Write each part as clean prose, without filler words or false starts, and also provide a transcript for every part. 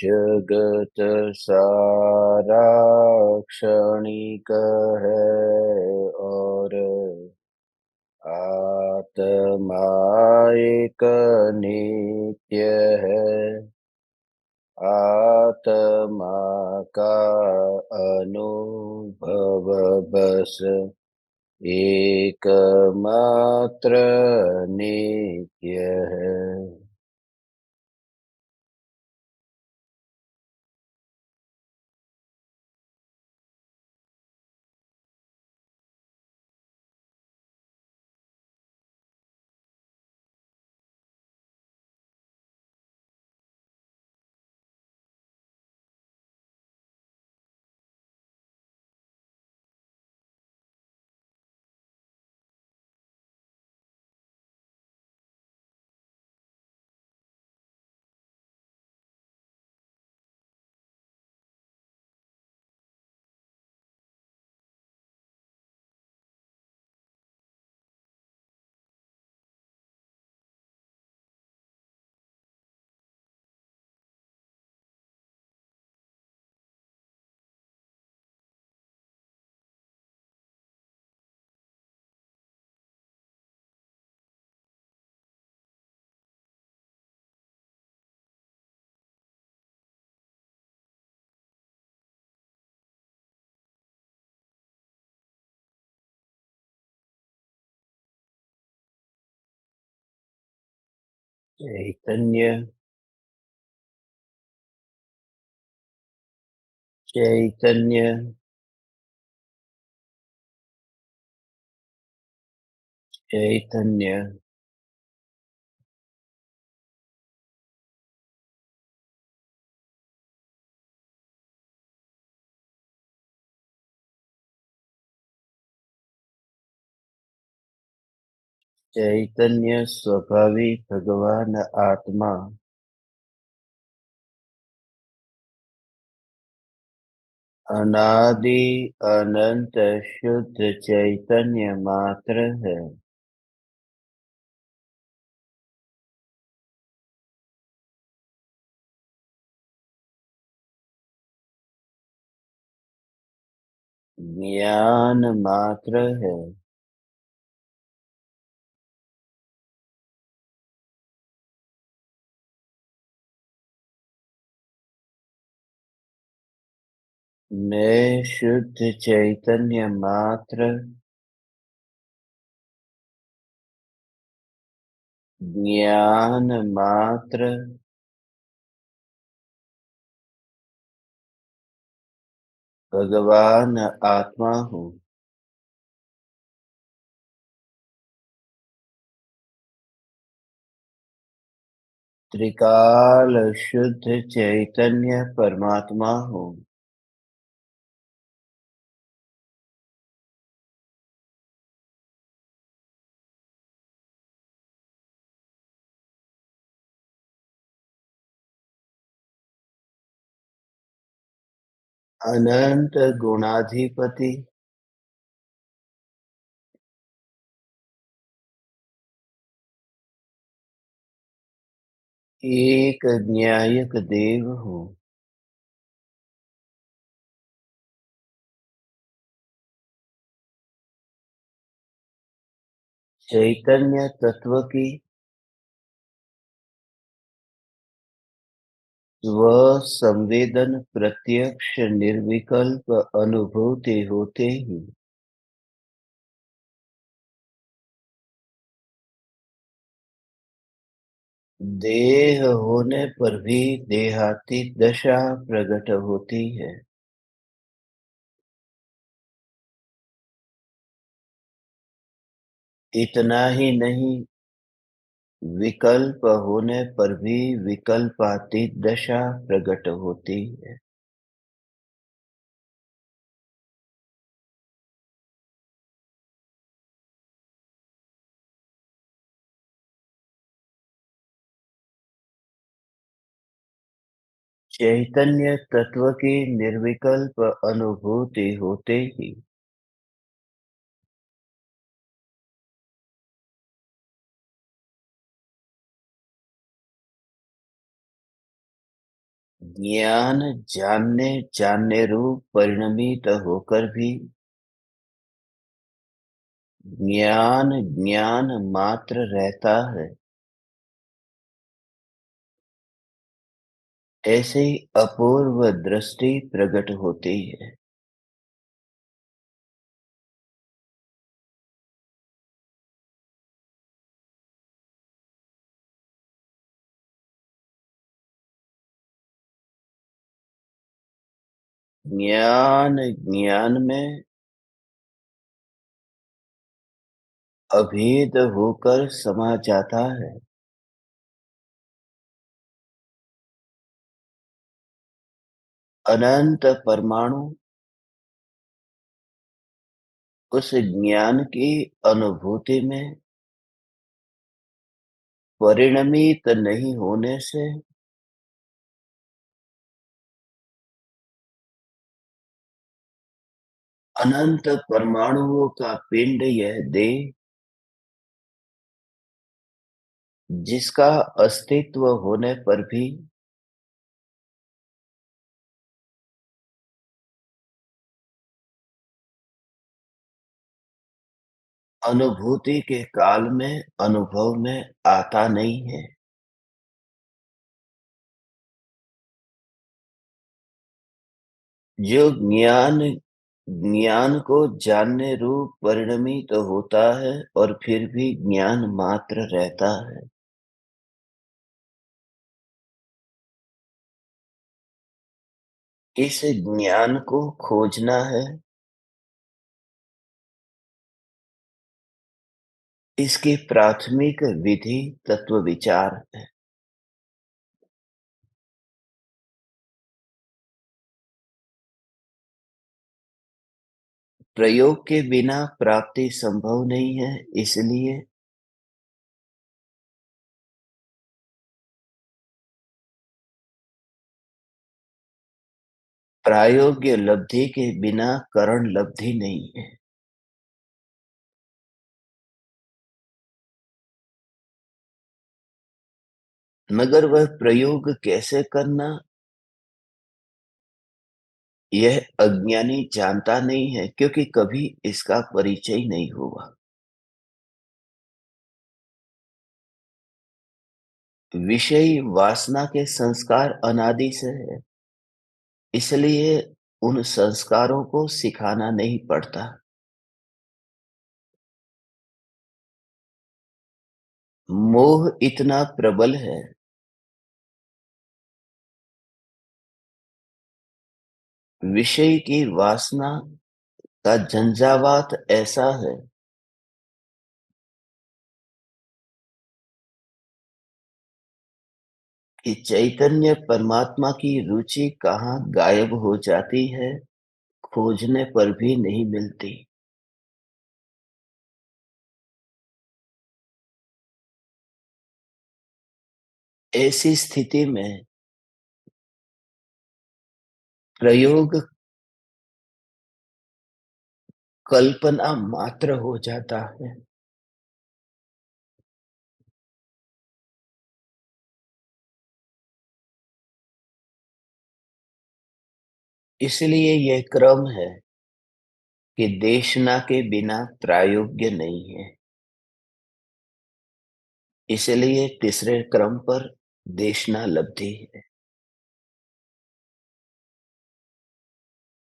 जगत सारा क्षणिक है और आत्मा एक नित्य है। आत्मा का अनुभव बस एकमात्र नित्य है। चैतन्य चैतन्य चैतन्य चैतन्य स्वभावी भगवान आत्मा अनादि अनंत शुद्ध चैतन्य मात्र है। ज्ञान मात्र है। मैं शुद्ध चैतन्य मात्र ज्ञान मात्र भगवान आत्मा हूँ। त्रिकाल शुद्ध चैतन्य परमात्मा हूँ। अनंत गुणाधिपति एक न्यायक देव हूँ। चैतन्य तत्व की स्व संवेदन प्रत्यक्ष निर्विकल्प अनुभूति होते ही देह होने पर भी देहातीत दशा प्रकट होती है। इतना ही नहीं, विकल्प होने पर भी विकल्पातीत दशा प्रकट होती है। चैतन्य तत्व की निर्विकल्प अनुभूति होते ही ज्ञान जानने जानने रूप परिणमित होकर भी ज्ञान ज्ञान मात्र रहता है। ऐसे ही अपूर्व दृष्टि प्रकट होती है। ज्ञान ज्ञान में अभेद होकर समा जाता है। अनंत परमाणु उस ज्ञान की अनुभूति में परिणमित नहीं होने से अनंत परमाणुओं का पिंड यह देह, जिसका अस्तित्व होने पर भी अनुभूति के काल में अनुभव में आता नहीं है। जो ज्ञान ज्ञान को जानने रूप परिणमित होता है और फिर भी ज्ञान मात्र रहता है। इस ज्ञान को खोजना है। इसकी प्राथमिक विधि तत्व विचार है। प्रयोग के बिना प्राप्ति संभव नहीं है, इसलिए प्रायोग्य लब्धि के बिना करण लब्धि नहीं है। मगर वह प्रयोग कैसे करना, यह अज्ञानी जानता नहीं है, क्योंकि कभी इसका परिचय नहीं हुआ। विषय वासना के संस्कार अनादि से है, इसलिए उन संस्कारों को सिखाना नहीं पड़ता। मोह इतना प्रबल है, विषय की वासना का झंझावात ऐसा है कि चैतन्य परमात्मा की रुचि कहाँ गायब हो जाती है, खोजने पर भी नहीं मिलती। ऐसी स्थिति में प्रयोग कल्पना मात्र हो जाता है। इसलिए यह क्रम है कि देशना के बिना प्रायोग्य नहीं है। इसलिए तीसरे क्रम पर देशना लब्धि है।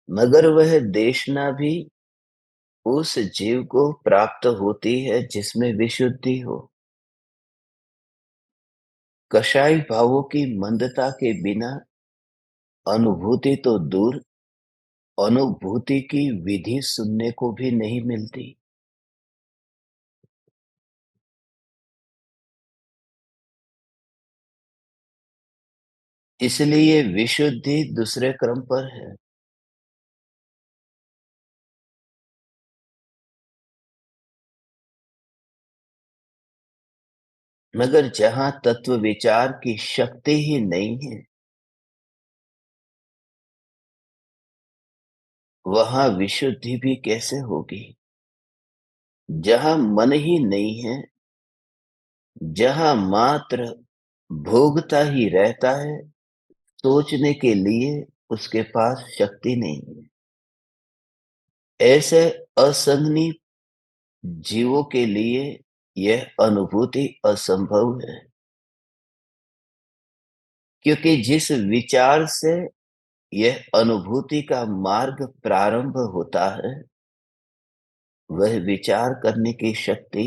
मगर वह देशना भी उस जीव को प्राप्त होती है जिसमें विशुद्धि हो। कषाय भावों की मंदता के बिना अनुभूति तो दूर, अनुभूति की विधि सुनने को भी नहीं मिलती। इसलिए विशुद्धि दूसरे क्रम पर है। मगर जहां तत्व विचार की शक्ति ही नहीं है, वहां विशुद्धि भी कैसे होगी। जहां मन ही नहीं है, जहां मात्र भोगता ही रहता है, सोचने के लिए उसके पास शक्ति नहीं है। ऐसे असंगनी जीवों के लिए यह अनुभूति असंभव है, क्योंकि जिस विचार से यह अनुभूति का मार्ग प्रारंभ होता है, वह विचार करने की शक्ति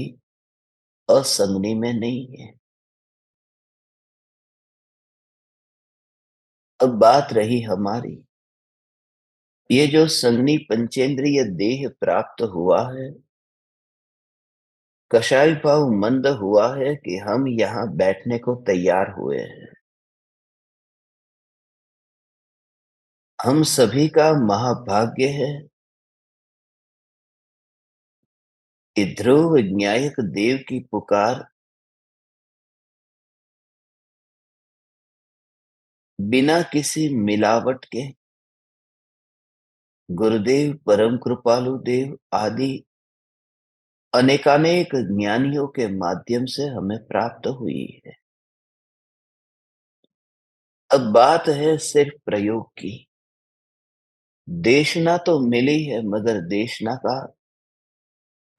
असंगनी में नहीं है। अब बात रही हमारी, ये जो संगनी पंचेंद्रिय देह प्राप्त हुआ है, कषाय भाव मंद हुआ है कि हम यहाँ बैठने को तैयार हुए हैं। हम सभी का महाभाग्य है कि ध्रुव न्यायक देव की पुकार बिना किसी मिलावट के गुरुदेव, परम कृपालु देव आदि अनेकानेक ज्ञानियों के माध्यम से हमें प्राप्त हुई है। अब बात है सिर्फ प्रयोग की। देशना तो मिली है, मगर देशना का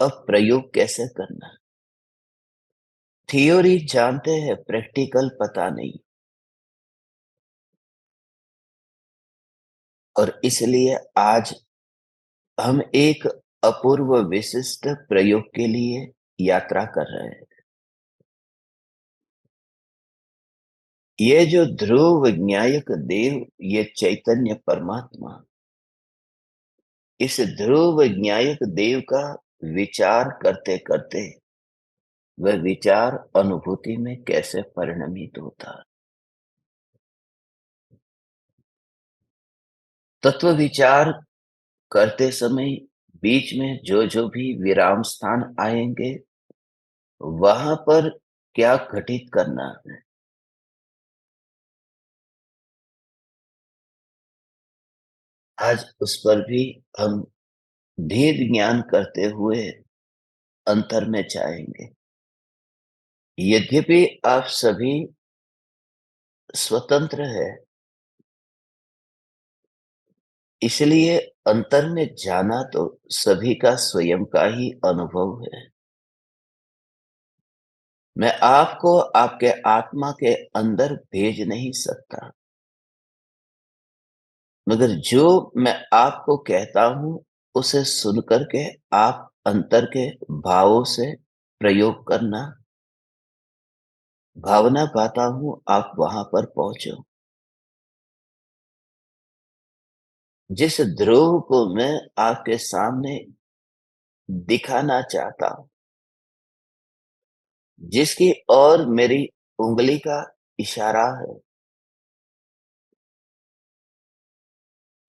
अब प्रयोग कैसे करना? थ्योरी जानते हैं, प्रैक्टिकल पता नहीं। और इसलिए आज हम एक अपूर्व विशिष्ट प्रयोग के लिए यात्रा कर रहे हैं। ये जो ध्रुव न्यायक देव, ये चैतन्य परमात्मा, इस ध्रुव न्यायक देव का विचार करते करते वह विचार अनुभूति में कैसे परिणमित होता है। तत्व विचार करते समय बीच में जो जो भी विराम स्थान आएंगे, वहां पर क्या घटित करना है, आज उस पर भी हम भेद ज्ञान करते हुए अंतर में जाएंगे। यद्यपि आप सभी स्वतंत्र है, इसलिए अंतर में जाना तो सभी का स्वयं का ही अनुभव है। मैं आपको आपके आत्मा के अंदर भेज नहीं सकता, मगर जो मैं आपको कहता हूं, उसे सुनकर के आप अंतर के भावों से प्रयोग करना। भावना पाता हूं आप वहां पर पहुंचो। जिस ध्रुव को मैं आपके सामने दिखाना चाहता हूं, जिसकी ओर मेरी उंगली का इशारा है,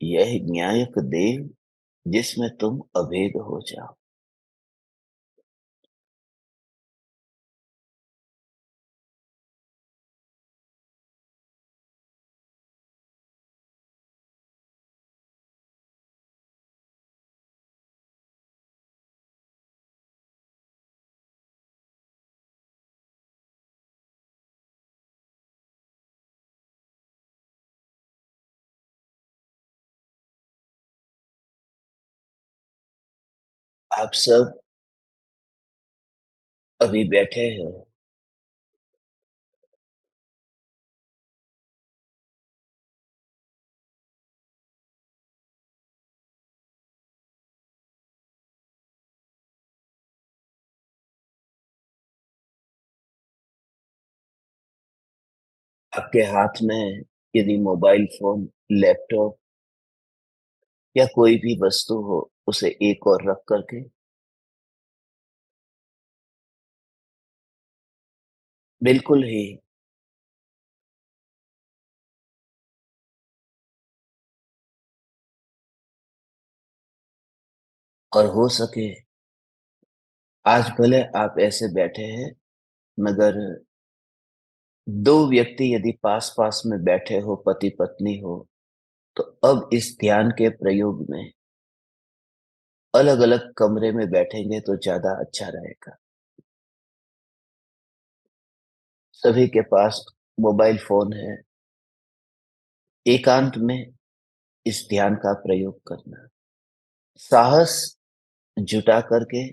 यह न्यायक देव जिसमें तुम अभेद हो जाओ। आप सब अभी बैठे हैं, आपके हाथ में यदि मोबाइल फोन, लैपटॉप या कोई भी वस्तु हो, उसे एक और रख करके बिल्कुल ही, और हो सके आज भले आप ऐसे बैठे हैं, मगर दो व्यक्ति यदि पास पास में बैठे हो, पति पत्नी हो, तो अब इस ध्यान के प्रयोग में अलग अलग कमरे में बैठेंगे तो ज्यादा अच्छा रहेगा। सभी के पास मोबाइल फोन है, एकांत में इस ध्यान का प्रयोग करना, साहस जुटा करके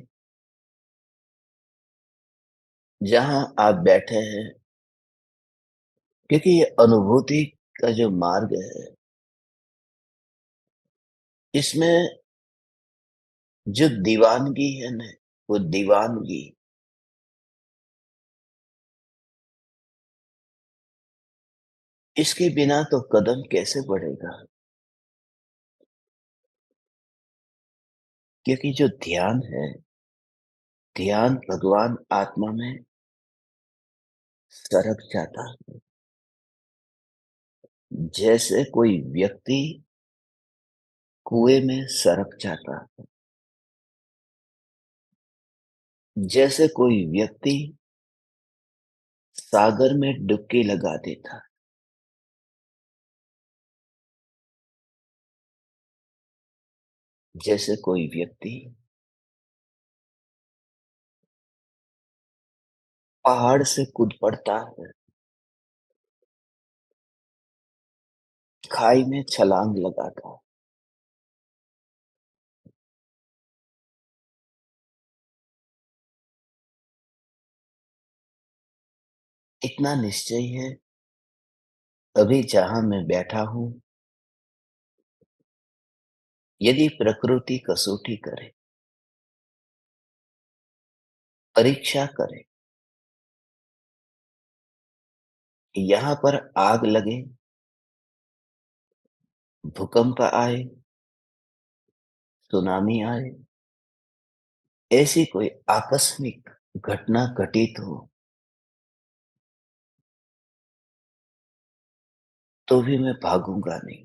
जहां आप बैठे हैं, क्योंकि ये अनुभूति का जो मार्ग है, इसमें जो दीवानगी है ना, वो दीवानगी, इसके बिना तो कदम कैसे बढ़ेगा? क्योंकि जो ध्यान है, ध्यान भगवान आत्मा में सरक जाता है। जैसे कोई व्यक्ति कुएं में सरक जाता है, जैसे कोई व्यक्ति सागर में डुबकी लगा देता, जैसे कोई व्यक्ति पहाड़ से कूद पड़ता है, खाई में छलांग लगाता है। इतना निश्चय है, अभी जहां मैं बैठा हूं, यदि प्रकृति कसौटी करे, परीक्षा करे, यहाँ पर आग लगे, भूकंप आए, सुनामी आए, ऐसी कोई आकस्मिक घटना घटित हो, तो भी मैं भागूंगा नहीं।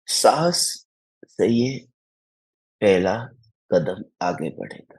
साहस से ये पहला कदम आगे बढ़ेगा।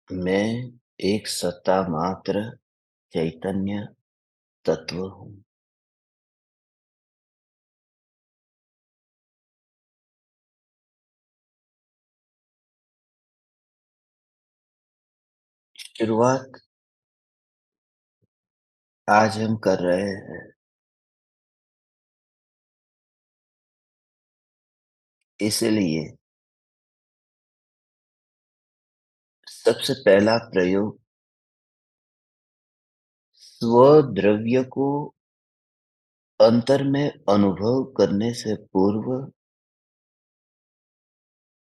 मैं एक सत्ता मात्र चैतन्य तत्व हूँ। शुरुआत आज हम कर रहे हैं, इसलिए सबसे पहला प्रयोग स्वद्रव्य को अंतर में अनुभव करने से पूर्व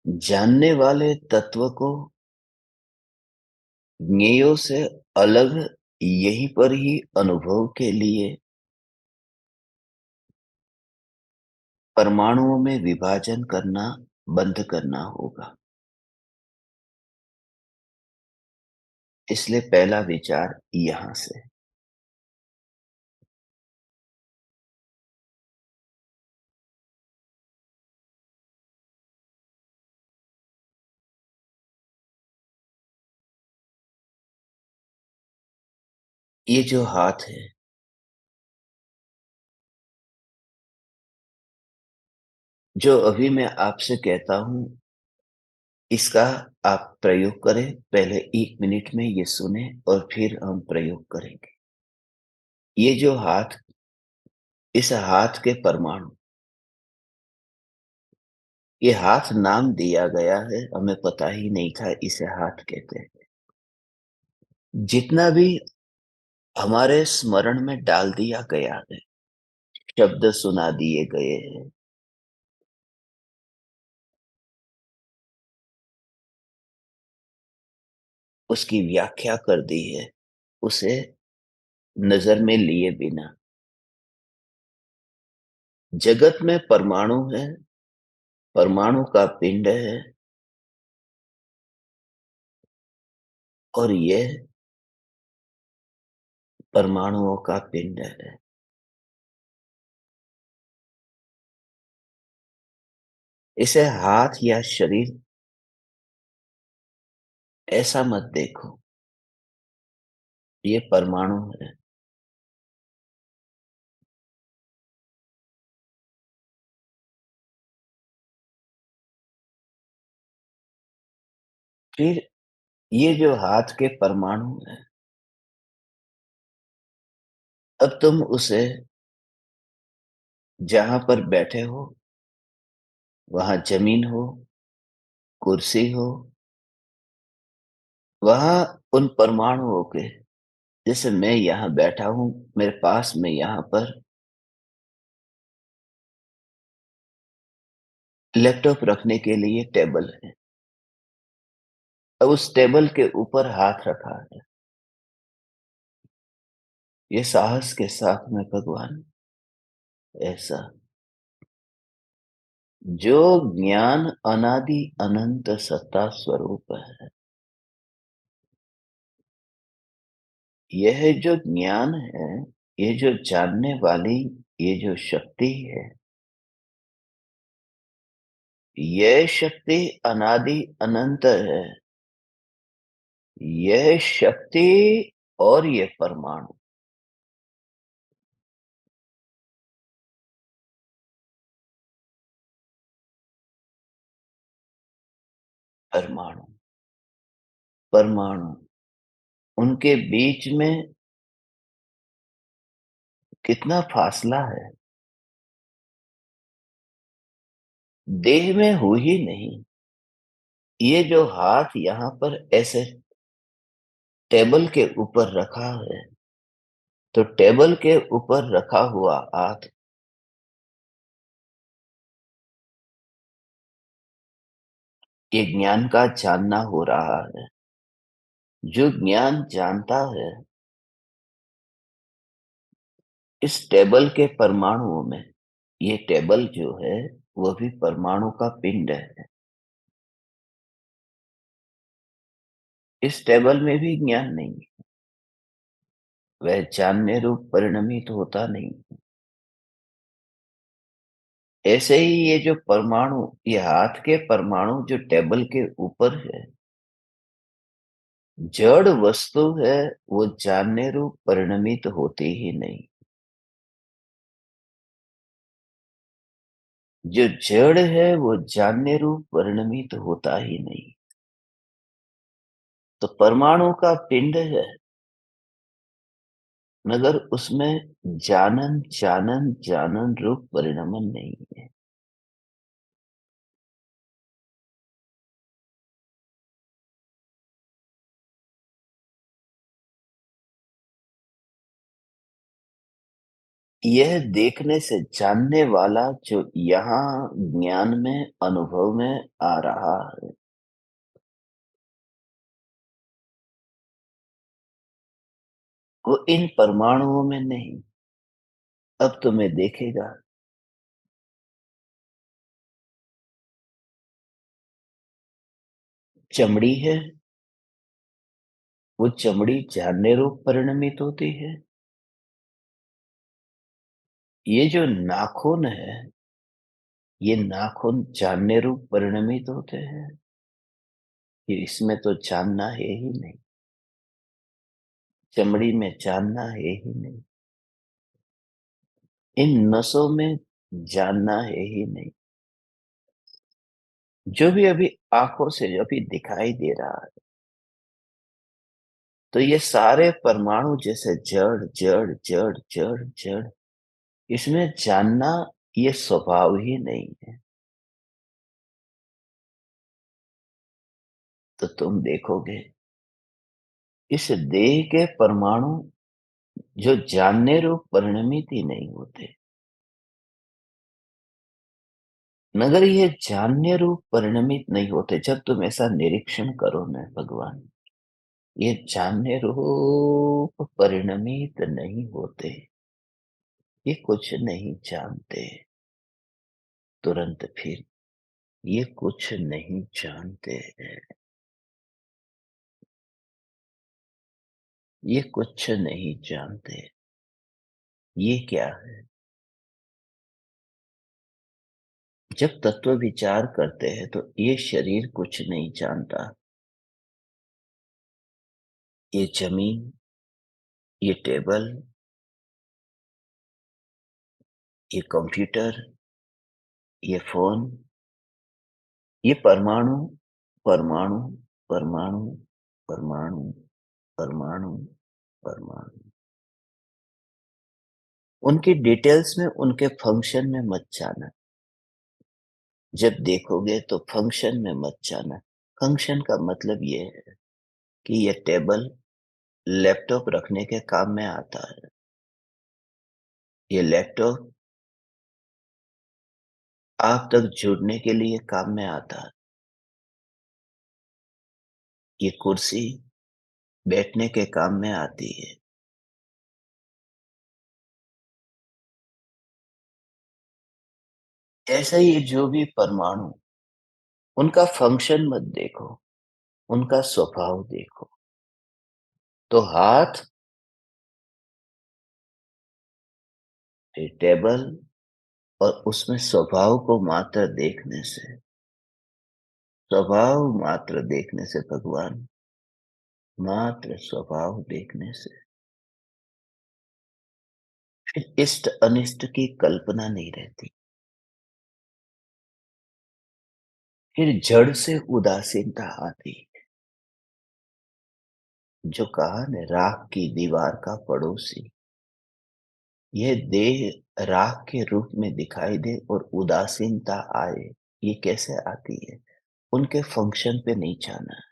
जानने वाले तत्व को ज्ञेयों से अलग यहीं पर ही अनुभव के लिए परमाणुओं में विभाजन करना बंद करना होगा। इसलिए पहला विचार यहाँ से। ये जो हाथ है, जो अभी मैं आपसे कहता हूँ, इसका आप प्रयोग करें। पहले 1 मिनट में ये सुनें और फिर हम प्रयोग करेंगे। ये जो हाथ इस हाथ के परमाणु, ये हाथ नाम दिया गया है, हमें पता ही नहीं था इसे हाथ कहते हैं। जितना भी हमारे स्मरण में डाल दिया गया है, शब्द सुना दिए गए हैं, उसकी व्याख्या कर दी है, उसे नज़र में लिए बिना। जगत में परमाणु है, परमाणु का पिंड है और ये परमाणुओं का पिंड है। इसे हाथ या शरीर ऐसा मत देखो, ये परमाणु है। फिर ये जो हाथ के परमाणु हैं, अब तुम उसे जहाँ पर बैठे हो, वहाँ ज़मीन हो, कुर्सी हो, वहाँ उन परमाणुओं के, जैसे मैं यहाँ बैठा हूँ, मेरे पास में यहाँ पर लैपटॉप रखने के लिए टेबल है। अब उस टेबल के ऊपर हाथ रखा है। ये साहस के साथ में भगवान, ऐसा जो ज्ञान अनादि अनंत सत्ता स्वरूप है, यह जो ज्ञान है, ये जो जानने वाली, ये जो शक्ति है, यह शक्ति अनादि अनंत है। यह शक्ति और ये परमाणु, परमाणु, परमाणु, उनके बीच में कितना फासला है, देह में हो ही नहीं। ये जो हाथ यहाँ पर ऐसे टेबल के ऊपर रखा है, तो टेबल के ऊपर रखा हुआ हाथ, ये ज्ञान का जानना हो रहा है। जो ज्ञान जानता है, इस टेबल के परमाणुओं में, ये टेबल जो है, वो भी परमाणु का पिंड है। इस टेबल में भी ज्ञान नहीं है, वह जानने रूप परिणमित होता नहीं। ऐसे ही ये जो परमाणु, ये हाथ के परमाणु जो टेबल के ऊपर है, जड़ वस्तु है, वो जानने रूप परिणमित होती ही नहीं। जो जड़ है, वो जानने रूप परिणमित होता ही नहीं। तो परमाणु का पिंड है, मगर उसमें जानन जानन जानन रूप परिणमन नहीं है। यह देखने से जानने वाला जो यहाँ ज्ञान में, अनुभव में आ रहा है, वो इन परमाणुओं में नहीं। अब तुम्हें देखेगा, चमड़ी है, वो चमड़ी जानने रूप परिणमित होती है। ये जो नाखून है, ये नाखून जानने रूप परिणमित होते हैं। ये इसमें तो जानना है ही नहीं। चमड़ी में जानना है ही नहीं, इन नसों में जानना है ही नहीं। जो भी अभी आँखों से जो भी दिखाई दे रहा है, तो ये सारे परमाणु जैसे जड़, जड़, जड़, जड़, जड़, इसमें जानना ये स्वभाव ही नहीं है। तो तुम देखोगे इस देह के परमाणु जो जानने रूप परिणमित ही नहीं होते, मगर ये जानने रूप परिणमित नहीं होते। जब तुम ऐसा निरीक्षण करो ना भगवान, ये जानने रूप परिणमित नहीं होते, ये कुछ नहीं जानते। तुरंत फिर ये कुछ नहीं जानते हैं, ये कुछ नहीं जानते। ये क्या है? जब तत्व विचार करते हैं तो ये शरीर कुछ नहीं जानता। ये जमीन, ये टेबल, ये कंप्यूटर, ये फ़ोन, ये परमाणु, परमाणु, परमाणु, परमाणु, परमाणु, परमाणु। उनकी डिटेल्स में, उनके फंक्शन में मत जाना। जब देखोगे तो फंक्शन में मत जाना। फंक्शन का मतलब ये है कि ये टेबल लैपटॉप रखने के काम में आता है। ये लैपटॉप आप तक जुड़ने के लिए काम में आता है। ये कुर्सी बैठने के काम में आती है। ऐसा ही ये जो भी परमाणु, उनका फंक्शन मत देखो, उनका स्वभाव देखो। तो हाथ, फिर टेबल, और उसमें स्वभाव को मात्र देखने से, स्वभाव मात्र देखने से भगवान, मात्र स्वभाव देखने से, फिर इष्ट अनिष्ट की कल्पना नहीं रहती। फिर जड़ से उदासीनता आती। जो कहा न, राख की दीवार का पड़ोसी, यह देह राख के रूप में दिखाई दे और उदासीनता आए, ये कैसे आती है? उनके फंक्शन पे नहीं जाना।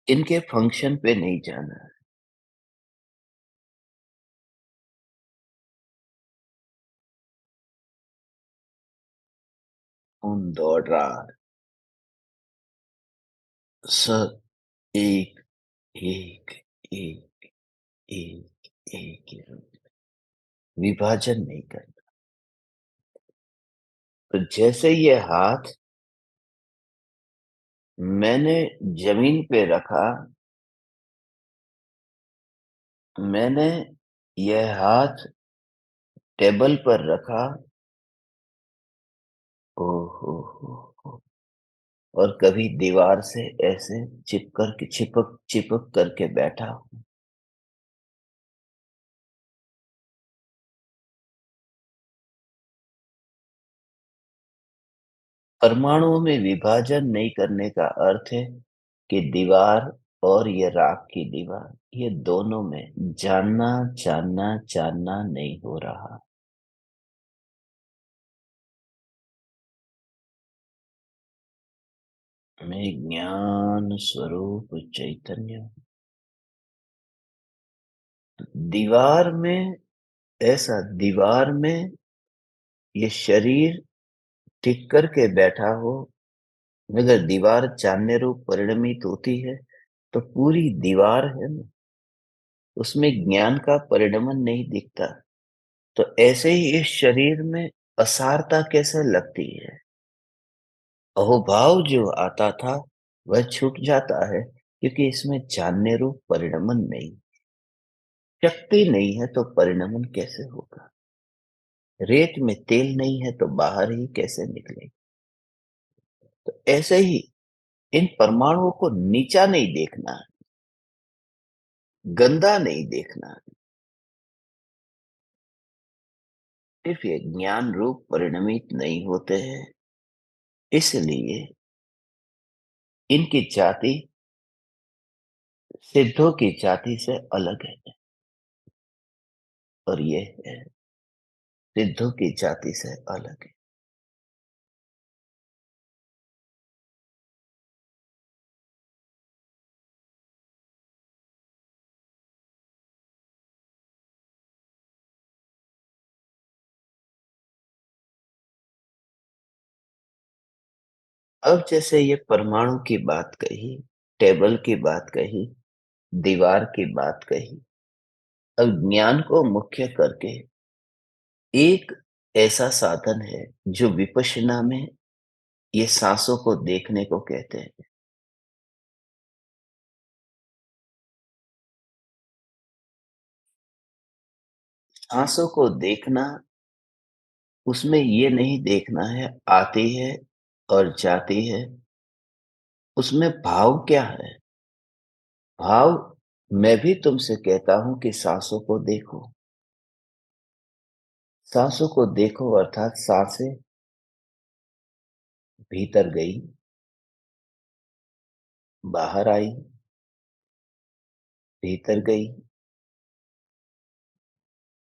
इनके फंक्शन पे नहीं जाना। खून दौड़ रहा है, सब एक, एक, एक, एक, एक ही रूप, विभाजन नहीं करना। तो जैसे ये हाथ मैंने जमीन पे रखा, मैंने यह हाथ टेबल पर रखा, ओ हो, और कभी दीवार से ऐसे चिपक चिपक करके बैठा हूँ। परमाणुओं में विभाजन नहीं करने का अर्थ है कि दीवार और ये राख की दीवार, ये दोनों में जानना, जानना, जानना नहीं हो रहा। मैं ज्ञान स्वरूप चैतन्य हूँ। दीवार में, ऐसा दीवार में ये शरीर टिक कर के बैठा हो, मगर दीवार जानने रूप परिणमित होती है, तो पूरी दीवार है ना, उसमें ज्ञान का परिणमन नहीं दिखता। तो ऐसे ही इस शरीर में असारता कैसे लगती है? अहोभाव जो आता था वह छूट जाता है, क्योंकि इसमें जानने रूप परिणमन नहीं। शक्ति नहीं है तो परिणमन कैसे होगा? रेत में तेल नहीं है तो बाहर ही कैसे निकलेगा? तो ऐसे ही इन परमाणुओं को नीचा नहीं देखना है, गंदा नहीं देखना है, सिर्फ ये ज्ञान रूप परिणमित नहीं होते हैं, इसलिए इनकी जाति सिद्धों की जाति से अलग है और ये है सिद्धों की जाति से अलग है। अब जैसे ये परमाणु की बात कही, टेबल की बात कही, दीवार की बात कही, अब ज्ञान को मुख्य करके एक ऐसा साधन है जो विपश्यना में ये सांसों को देखने को कहते हैं। सांसों को देखना, उसमें ये नहीं देखना है आती है और जाती है, उसमें भाव क्या है? भाव, मैं भी तुमसे कहता हूं कि सांसों को देखो। सांसों को देखो अर्थात सांसें भीतर गई, बाहर आई, भीतर गई,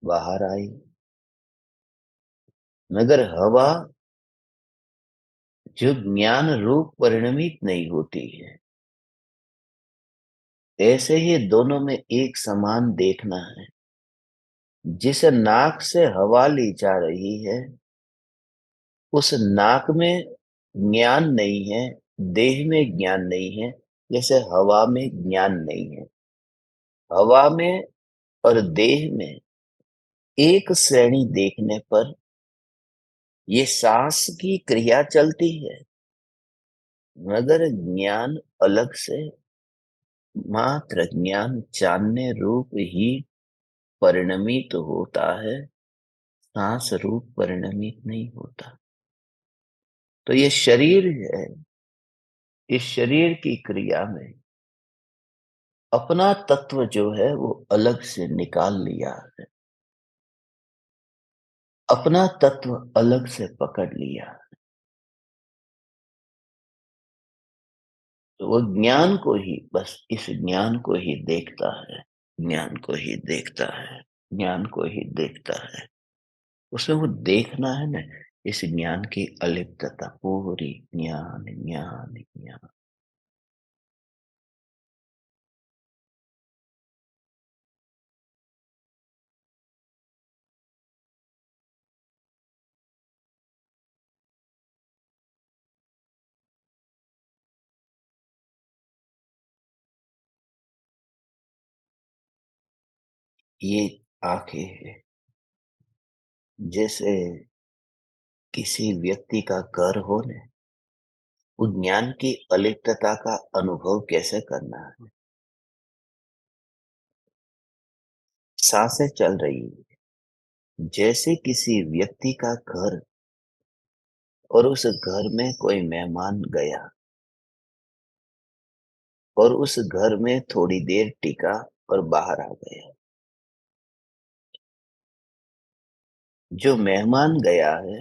बाहर आई। मगर हवा जो ज्ञान रूप परिणमित नहीं होती है, ऐसे ही दोनों में एक समान देखना है। जिस नाक से हवा ली जा रही है, उस नाक में ज्ञान नहीं है, देह में ज्ञान नहीं है, जैसे हवा में ज्ञान नहीं है। हवा में और देह में एक श्रेणी देखने पर ये सांस की क्रिया चलती है, मगर ज्ञान अलग से मात्र ज्ञान जानने रूप ही परिणमित होता है, सांस रूप परिणमित नहीं होता। तो ये शरीर है, इस शरीर की क्रिया में अपना तत्व जो है वो अलग से निकाल लिया है, अपना तत्व अलग से पकड़ लिया। तो वो ज्ञान को ही, बस इस ज्ञान को ही देखता है, ज्ञान को ही देखता है, ज्ञान को ही देखता है। उसमें वो देखना है ना, इस ज्ञान की अलिप्तता पूरी, ज्ञान ज्ञान ज्ञान। ये आंखें हैं, जैसे किसी व्यक्ति का घर हो न, वो ज्ञान की अलिप्तता का अनुभव कैसे करना है? सांसें चल रही है, जैसे किसी व्यक्ति का घर और उस घर में कोई मेहमान गया और उस घर में थोड़ी देर टिका और बाहर आ गया। जो मेहमान गया है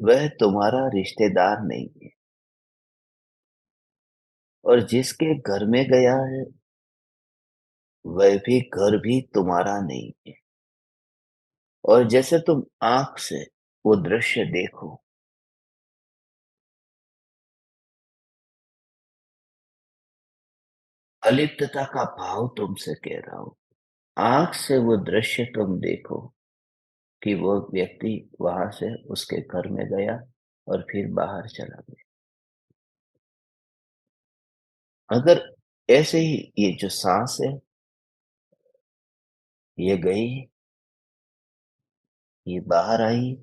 वह तुम्हारा रिश्तेदार नहीं है, और जिसके घर में गया है वह भी घर भी तुम्हारा नहीं है। और जैसे तुम आंख से वो दृश्य देखो, अलिप्तता का भाव तुमसे कह रहा हूं, आंख से वो दृश्य तुम देखो कि वो व्यक्ति वहां से उसके घर में गया और फिर बाहर चला गया। अगर ऐसे ही ये जो सांस है, ये गई, ये बाहर आई,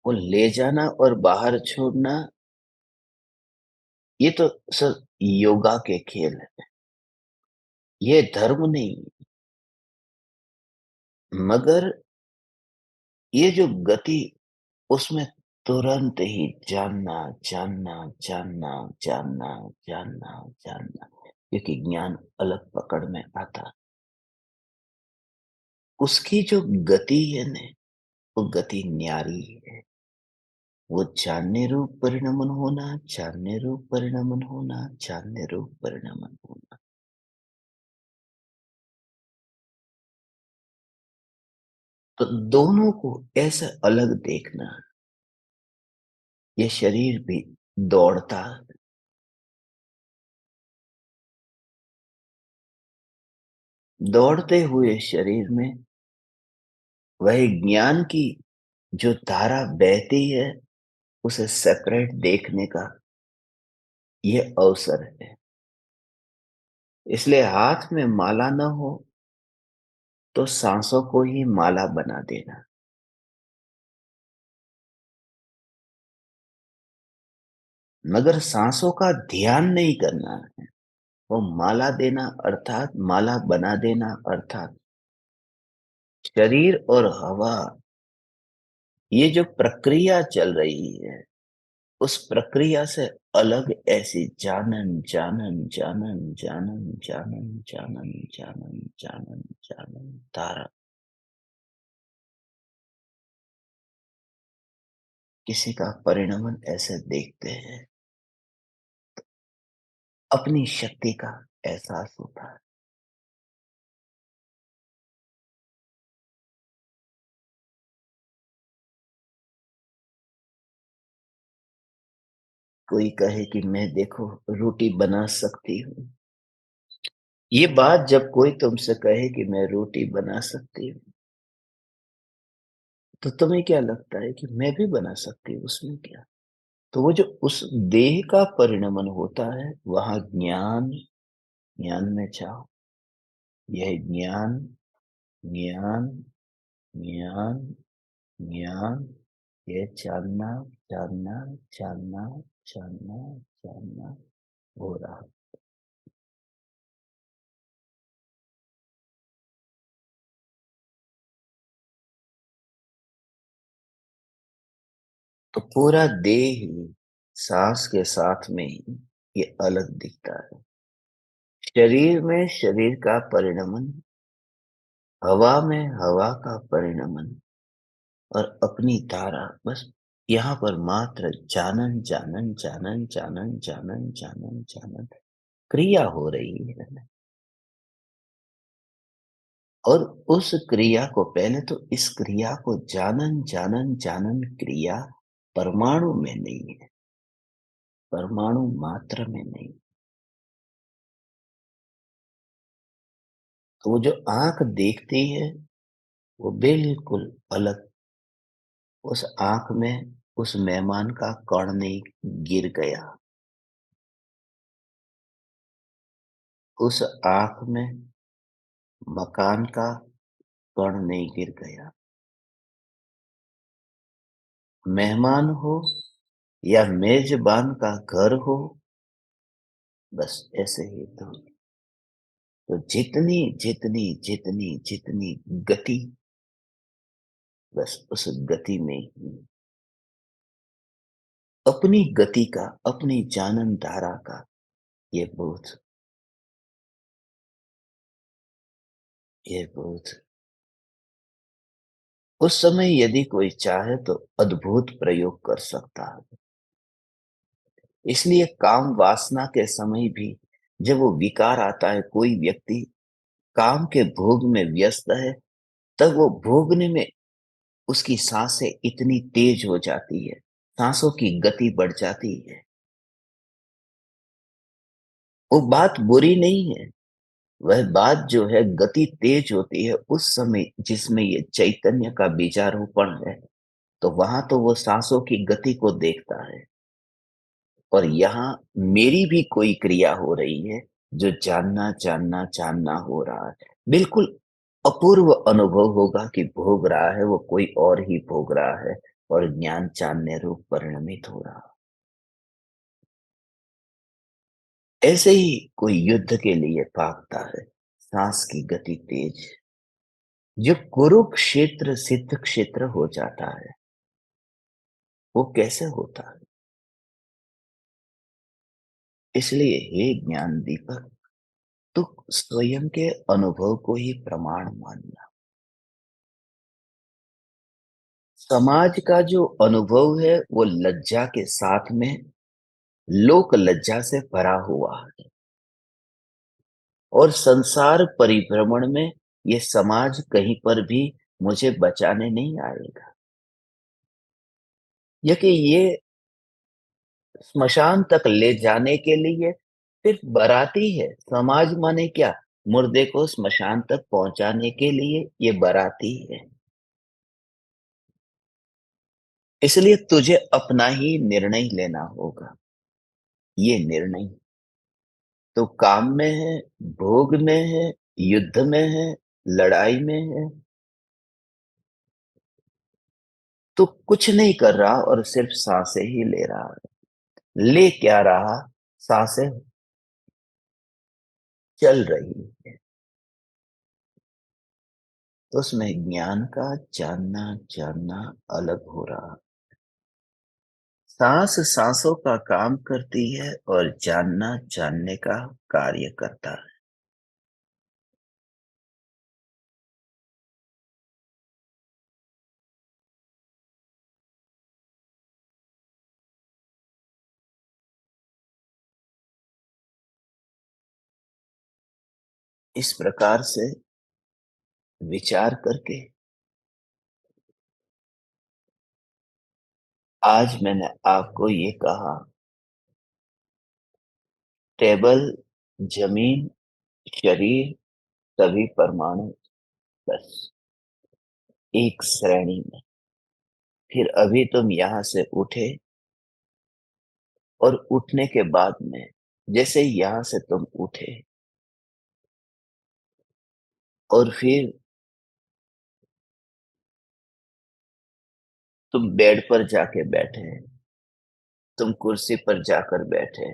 वो ले जाना और बाहर छोड़ना, ये तो सर योगा के खेल है, ये धर्म नहीं। मगर ये जो गति, उसमें तुरंत ही जानना, जानना, जानना, जानना, जानना, जानना, क्योंकि ज्ञान अलग पकड़ में आता। उसकी जो गति है न, वो गति न्यारी है। वो जानने रूप परिणमन होना, जानने रूप परिणमन होना, जानने रूप परिणमन होना। तो दोनों को ऐसे अलग देखना। ये शरीर भी दौड़ता, दौड़ते हुए शरीर में वह ज्ञान की जो धारा बहती है, उसे सेपरेट देखने का ये अवसर है। इसलिए हाथ में माला न हो तो सांसों को ही माला बना देना। मगर सांसों का ध्यान नहीं करना है। वो माला देना अर्थात माला बना देना अर्थात शरीर और हवा, ये जो प्रक्रिया चल रही है, उस प्रक्रिया से अलग ऐसी जानन, जानन, जानन, जानन, जानन, जानन, जानन, जानन, जानन धारा। किसी का परिणमन ऐसे देखते हैं, अपनी शक्ति का एहसास होता है। कोई कहे कि मैं देखो रोटी बना सकती हूँ। ये बात जब कोई तुमसे कहे कि मैं रोटी बना सकती हूँ, तो तुम्हें क्या लगता है कि मैं भी बना सकती हूँ, उसमें क्या? तो वो जो उस देह का परिणमन होता है, वहाँ ज्ञान, ज्ञान में जाओ। यह ज्ञान, ज्ञान, ज्ञान, ज्ञान, ये जानना, जानना, जानना, जानना, जानना हो रहा। तो पूरा देह ही सांस के साथ में ही ये अलग दिखता है। शरीर में शरीर का परिणमन, हवा में हवा का परिणमन और अपनी धारा, बस यहाँ पर मात्र जानन, जानन, जानन, जानन, जानन, जानन, जानन क्रिया हो रही है। और उस क्रिया को पहले तो इस क्रिया को जानन, जानन, जानन क्रिया परमाणु में नहीं है, परमाणु मात्र में नहीं। तो वो जो आँख देखती है, वो बिल्कुल अलग। उस आँख में उस मेहमान का कण नहीं गिर गया। उस आँख में मकान का कण नहीं गिर गया। मेहमान हो या मेजबान का घर हो, बस ऐसे ही तो जितनी जितनी जितनी जितनी गति, बस उस गति में ही अपनी गति का, अपनी जानन धारा का ये बोध, ये बोध उस समय यदि कोई चाहे तो अद्भुत प्रयोग कर सकता है। इसलिए काम वासना के समय भी जब वो विकार आता है, कोई व्यक्ति काम के भोग में व्यस्त है, तब वो भोगने में उसकी सांसें इतनी तेज हो जाती है, सांसों की गति बढ़ जाती है। वो बात बुरी नहीं है, वह बात जो है गति तेज होती है उस समय जिसमें ये चैतन्य का बीजारोपण है, तो वहां तो वो सांसों की गति को देखता है। और यहाँ मेरी भी कोई क्रिया हो रही है, जो जानना, जानना, जानना हो रहा है। बिल्कुल अपूर्व अनुभव होगा कि भोग रहा है वो कोई और ही भोग रहा है। और ज्ञान चांदने रूप परिणमित हो रहा। ऐसे ही कोई युद्ध के लिए भागता है, सांस की गति तेज, जो कुरुक्षेत्र सिद्ध क्षेत्र हो जाता है, वो कैसे होता है? इसलिए हे ज्ञान दीपक, तू स्वयं के अनुभव को ही प्रमाण मानना। समाज का जो अनुभव है वो लज्जा के साथ में लोक लज्जा से भरा हुआ है, और संसार परिभ्रमण में ये समाज कहीं पर भी मुझे बचाने नहीं आएगा। ये कि ये स्मशान तक ले जाने के लिए सिर्फ बाराती है। समाज माने क्या? मुर्दे को स्मशान तक पहुंचाने के लिए ये बाराती है। इसलिए तुझे अपना ही निर्णय लेना होगा। ये निर्णय तो काम में है, भोग में है, युद्ध में है, लड़ाई में है, तो कुछ नहीं कर रहा और सिर्फ सांसें ही ले रहा है। ले क्या रहा? सांसें चल रही है। तो उसमें ज्ञान का जानना जानना अलग हो रहा। सांस सांसों का काम करती है और जानना जानने का कार्य करता है। इस प्रकार से विचार करके आज मैंने आपको ये कहा, टेबल, जमीन, शरीर, सभी परमाणु बस एक श्रेणी में। फिर अभी तुम यहां से उठे, और उठने के बाद में जैसे ही यहां से तुम उठे और फिर तुम बेड पर जाके बैठे, तुम कुर्सी पर जाकर बैठे,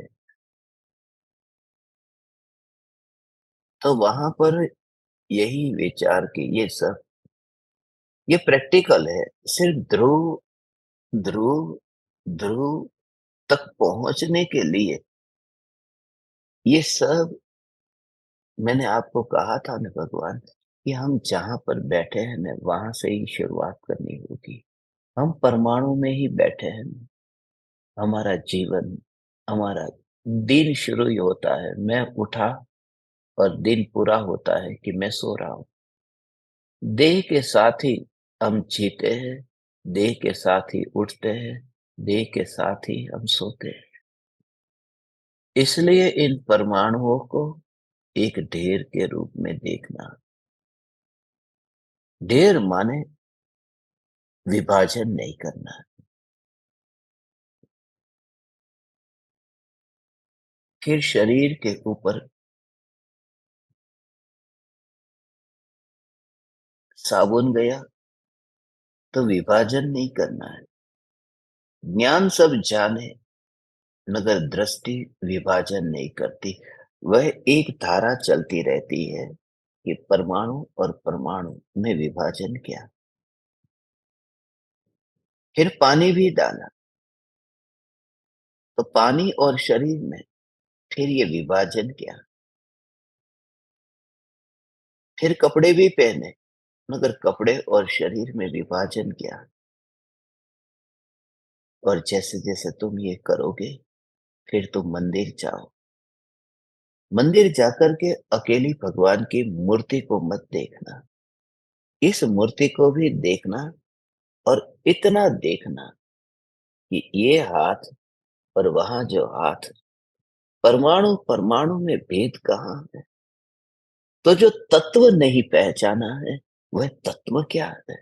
तो वहां पर यही विचार कि ये सब ये प्रैक्टिकल है। सिर्फ ध्रुव ध्रुव ध्रुव तक पहुंचने के लिए ये सब मैंने आपको कहा था ना भगवान, कि हम जहां पर बैठे हैं ना वहां से ही शुरुआत करनी होगी। हम परमाणु में ही बैठे हैं। हमारा जीवन, हमारा दिन शुरू ही होता है मैं उठा, और दिन पूरा होता है कि मैं सो रहा हूँ। देह के साथ ही हम जीते हैं, देह के साथ ही उठते हैं, देह के साथ ही हम सोते हैं। इसलिए इन परमाणुओं को एक ढेर के रूप में देखना। ढेर माने विभाजन नहीं करना। फिर शरीर के ऊपर साबुन गया तो विभाजन नहीं करना है। ज्ञान सब जाने, मगर दृष्टि विभाजन नहीं करती। वह एक धारा चलती रहती है कि परमाणु और परमाणु में विभाजन क्या। फिर पानी भी डाला तो पानी और शरीर में फिर ये विभाजन क्या। फिर कपड़े भी पहने, मगर कपड़े और शरीर में विभाजन क्या। और जैसे जैसे तुम ये करोगे, फिर तुम मंदिर जाओ। मंदिर जाकर के अकेली भगवान की मूर्ति को मत देखना। इस मूर्ति को भी देखना, और इतना देखना कि ये हाथ और वहां जो हाथ, परमाणु परमाणु में भेद कहाँ है। तो जो तत्व नहीं पहचाना है, वह तत्व क्या है?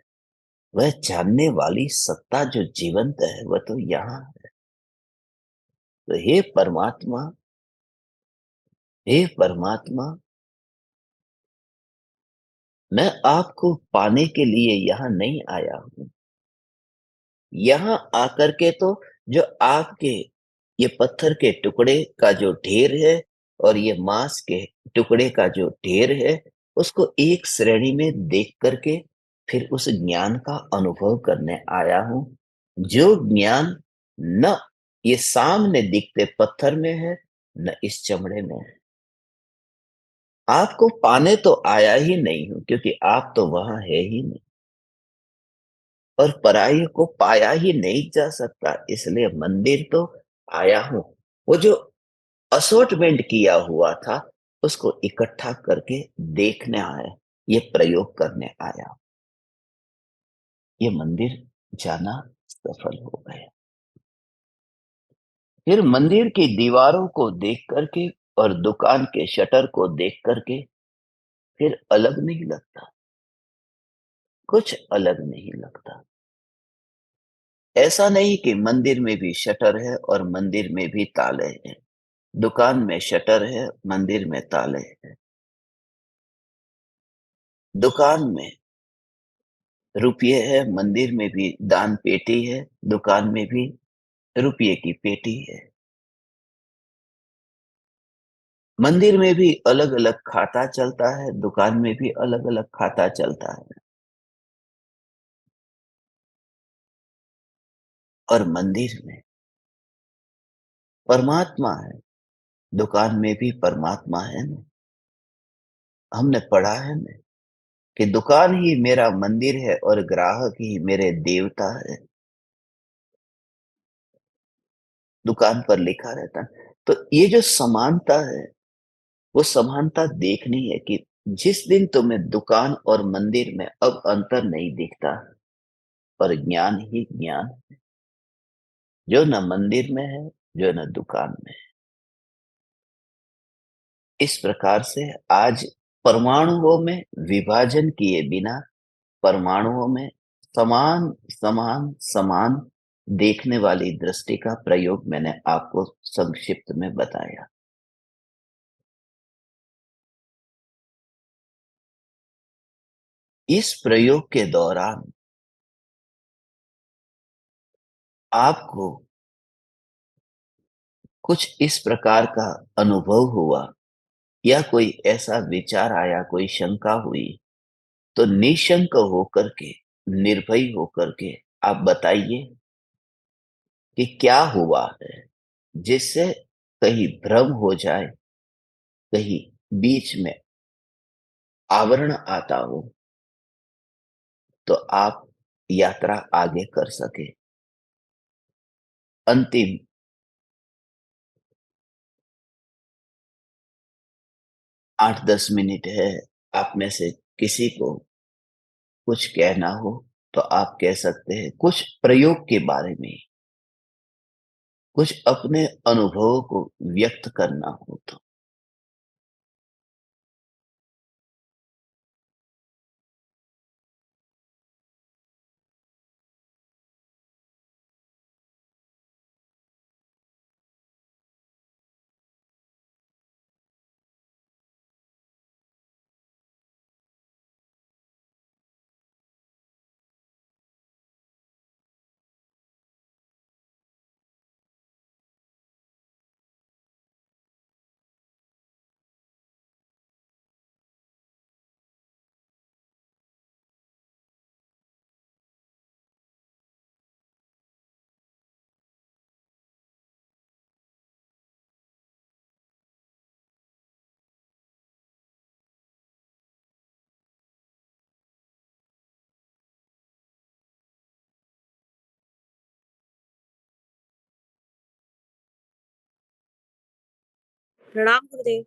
वह जानने वाली सत्ता जो जीवंत है वह तो यहाँ है। तो हे परमात्मा, हे परमात्मा, मैं आपको पाने के लिए यहाँ नहीं आया हूँ। यहाँ आकर के तो जो आपके ये पत्थर के टुकड़े का जो ढेर है और ये मांस के टुकड़े का जो ढेर है, उसको एक श्रेणी में देख कर के फिर उस ज्ञान का अनुभव करने आया हूँ। जो ज्ञान न ये सामने दिखते पत्थर में है, न इस चमड़े में है। आपको पाने तो आया ही नहीं हूँ क्योंकि आप तो वहाँ है ही नहीं और पराई को पाया ही नहीं जा सकता, इसलिए मंदिर तो आया हूँ। वो जो असॉर्टमेंट किया हुआ था, उसको इकट्ठा करके देखने आया, ये प्रयोग करने आया। ये मंदिर जाना सफल हो गया। फिर मंदिर की दीवारों को देख कर के और दुकान के शटर को देख कर के फिर अलग नहीं लगता, कुछ अलग नहीं लगता। ऐसा नहीं कि मंदिर में भी शटर है और मंदिर में भी ताले हैं। दुकान में शटर है, मंदिर में ताले हैं। दुकान में रुपये है, मंदिर में भी दान पेटी है, दुकान में भी रुपये की पेटी है। मंदिर में भी अलग-अलग खाता चलता है, दुकान में भी अलग-अलग खाता चलता है। और मंदिर में परमात्मा है, दुकान में भी परमात्मा है ना। हमने पढ़ा है ना कि दुकान ही मेरा मंदिर है और ग्राहक ही मेरे देवता है। दुकान पर लिखा रहता है। तो ये जो समानता है, वो समानता देखनी है कि जिस दिन तुम्हें दुकान और मंदिर में अब अंतर नहीं दिखता, पर ज्ञान ही ज्ञान, जो न मंदिर में है, जो न दुकान में है। इस प्रकार से आज परमाणुओं में विभाजन किए बिना परमाणुओं में समान, समान, समान देखने वाली दृष्टि का प्रयोग मैंने आपको संक्षिप्त में बताया। इस प्रयोग के दौरान आपको कुछ इस प्रकार का अनुभव हुआ या कोई ऐसा विचार आया, कोई शंका हुई, तो निशंक होकर के, निर्भय होकर के आप बताइए कि क्या हुआ है, जिससे कहीं भ्रम हो जाए, कहीं बीच में आवरण आता हो, तो आप यात्रा आगे कर सके। अंतिम 8-10 मिनट है, आप में से किसी को कुछ कहना हो, तो आप कह सकते हैं, कुछ प्रयोग के बारे में, कुछ अपने अनुभवों को व्यक्त करना हो तो। प्रणाम गुरुदेव।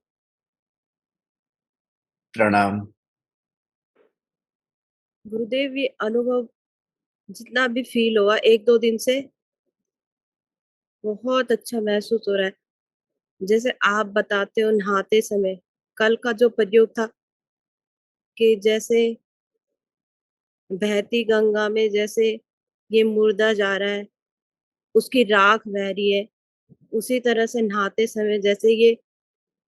प्रणाम। गुरुदेव, ये अनुभव जितना भी फ़ील हुआ 1-2 दिन से बहुत अच्छा महसूस हो रहा है। जैसे आप बताते हो नहाते समय, कल का जो प्रयोग था कि जैसे बहती गंगा में जैसे ये मुर्दा जा रहा है, उसकी राख बह रही है, उसी तरह से नहाते समय जैसे ये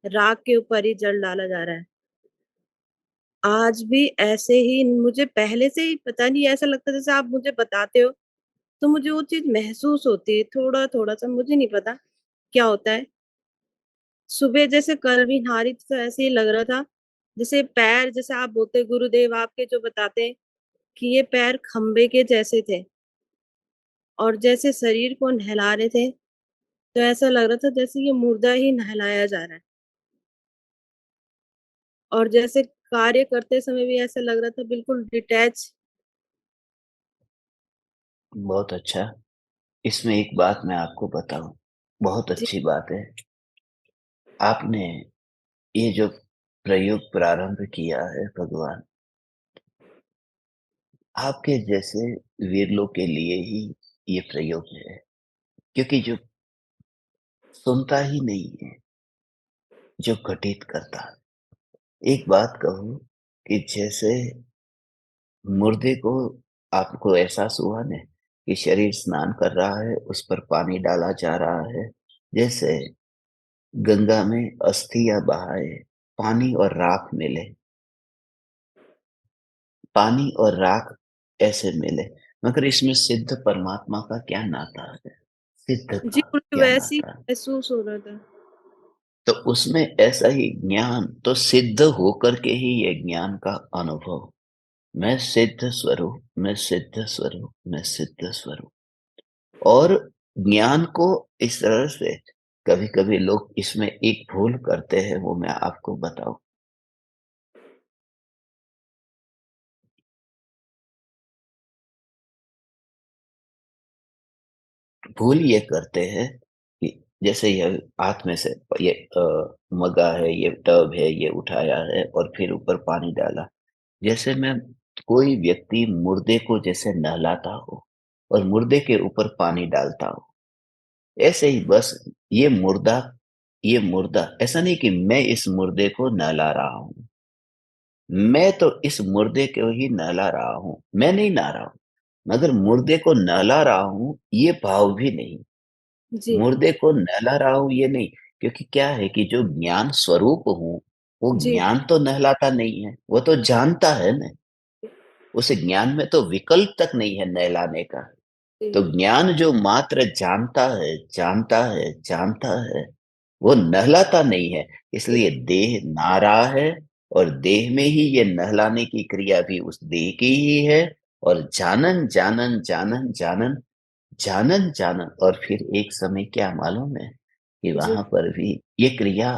राख के ऊपर ही जल डाला जा रहा है। आज भी ऐसे ही मुझे पहले से ही पता नहीं ऐसा लगता है जैसे आप मुझे बताते हो तो मुझे वो चीज़ महसूस होती है थोड़ा-थोड़ा सा, मुझे नहीं पता क्या होता है। सुबह जैसे कल भी नहा रही थी तो ऐसे ही लग रहा था, जैसे पैर, जैसे आप बोलते गुरुदेव आपके जो बताते हैं कि ये पैर खंबे के जैसे थे और जैसे शरीर को नहला रहे थे, तो ऐसा लग रहा था जैसे ये मुर्दा ही नहलाया जा रहा है। और जैसे कार्य करते समय भी ऐसा लग रहा था बिल्कुल डिटैच। बहुत अच्छा। इसमें एक बात मैं आपको बताऊँ, बहुत जी, अच्छी बात है। आपने ये जो प्रयोग प्रारंभ किया है भगवान, आपके जैसे वीर के लिए ही ये प्रयोग है। क्योंकि जो सुनता ही नहीं है, जो घटित करता है। एक बात कहूँ कि जैसे मुर्दे को आपको एहसास हुआ न कि शरीर स्नान कर रहा है, उस पर पानी डाला जा रहा है। जैसे गंगा में अस्थियाँ बहाए, पानी और राख मिले, पानी और राख ऐसे मिले, मगर इसमें सिद्ध परमात्मा का क्या नाता है? सिद्ध जी, का मुझे क्या वैसे ही नाता है? महसूस हो रहा था। तो उसमें ऐसा ही ज्ञान तो सिद्ध होकर के ही ये ज्ञान का अनुभव, मैं सिद्ध स्वरूप, मैं सिद्ध स्वरूप, मैं सिद्ध स्वरूप। और ज्ञान को इस तरह से कभी-कभी लोग इसमें एक भूल करते हैं, वो मैं आपको बताऊँ। भूल ये करते हैं कि जैसे ये हाथ में से ये मग्गा है, ये टब है, ये उठाया है और फिर ऊपर पानी डाला। जैसे मैं कोई व्यक्ति मुर्दे को जैसे नहलाता हो और मुर्दे के ऊपर पानी डालता हो, ऐसे ही बस ये मुर्दा ऐसा नहीं कि मैं इस मुर्दे को नहला रहा हूँ। मैं तो इस मुर्दे को ही नहला रहा हूँ, मैं नहीं नहा रहा हूँ। मगर मुर्दे को नहला रहा हूँ, ये भाव भी नहीं। जी, मुर्दे को नहला रहा हूँ ये नहीं, क्योंकि क्या है कि जो ज्ञान स्वरूप हूँ, वो जी, ज्ञान तो नहलाता नहीं है, वो तो जानता है न। उस ज्ञान में तो विकल्प तक नहीं है नहलाने का। तो जी, ज्ञान जो मात्र जानता है, जानता है, जानता है, वो नहलाता नहीं है। जी, इसलिए देह नहा रहा है और देह में ही ये नहलाने की क्रिया भी उस देह की ही है। और जानन, जानन, जानन, जानन, जानन, जानन और फिर एक समय क्या मालूम है कि जी, वहाँ पर भी ये क्रिया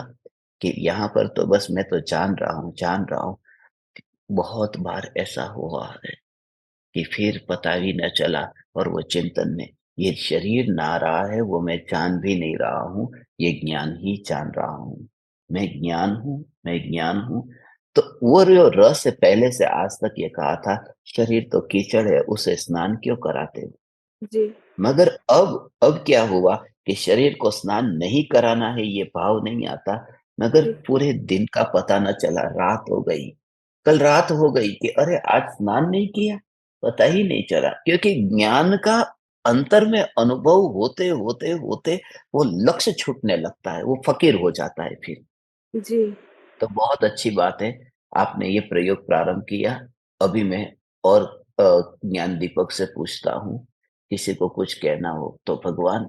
कि यहाँ पर तो बस मैं तो जान रहा हूँ, जान रहा हूँ। बहुत बार ऐसा हुआ है कि फिर पता भी न चला और वो चिंतन में ये शरीर ना रहा है, वो मैं जान भी नहीं रहा हूँ, ये ज्ञान ही जान रहा हूँ। मैं ज्ञान हूँ, मैं ज्ञान हूँ। तो वो जो रस से पहले से आज तक ये कहा था, शरीर तो कीचड़ है, उसे स्नान क्यों कराते हो? जी, मगर अब क्या हुआ कि शरीर को स्नान नहीं कराना है ये भाव नहीं आता, मगर जी, पूरे दिन का पता न चला, रात हो गई। कल रात हो गई कि अरे आज स्नान नहीं किया, पता ही नहीं चला क्योंकि ज्ञान का अंतर में अनुभव होते, होते, होते वो लक्ष्य छूटने लगता है, वो फ़कीर हो जाता है फिर। जी, तो बहुत अच्छी बात है, आपने ये प्रयोग प्रारंभ किया। अभी मैं और ज्ञान दीपक से पूछता हूँ, किसी को कुछ कहना हो तो भगवान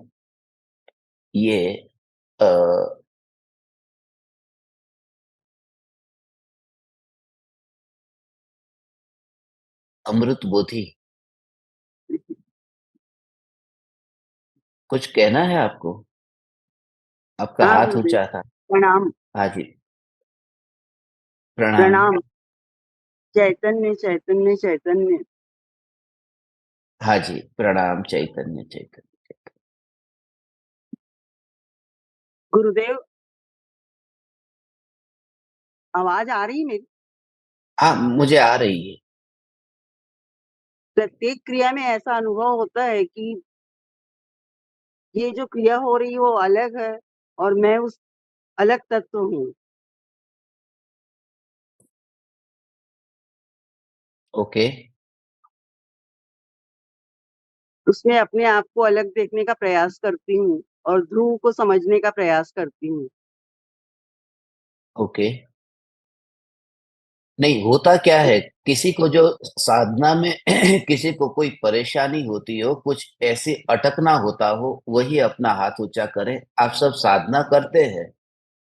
ये अ, अमृत बोधि कुछ कहना है आपको? आपका हाँ हाथ गुरुदेव, ऊँचा था। प्रणाम। हाँ जी, प्रणाम। प्रणाम। चैतन्य चैतन्य चैतन्य। हाँ जी, प्रणाम चैतन्य, चैतन्य। गुरुदेव, आवाज आ रही है मेरी? हाँ, मुझे आ रही है। प्रत्येक क्रिया में ऐसा अनुभव होता है कि ये जो क्रिया हो रही है वो अलग है और मैं उस अलग तत्व हूँ। ओके, उसमें अपने आप को अलग देखने का प्रयास करती हूँ और ध्रुव को समझने का प्रयास करती हूँ। ओके। नहीं, होता क्या है, किसी को जो साधना में किसी को कोई परेशानी होती हो, कुछ ऐसे अटकना होता हो, वही अपना हाथ ऊंचा करे। आप सब साधना करते हैं,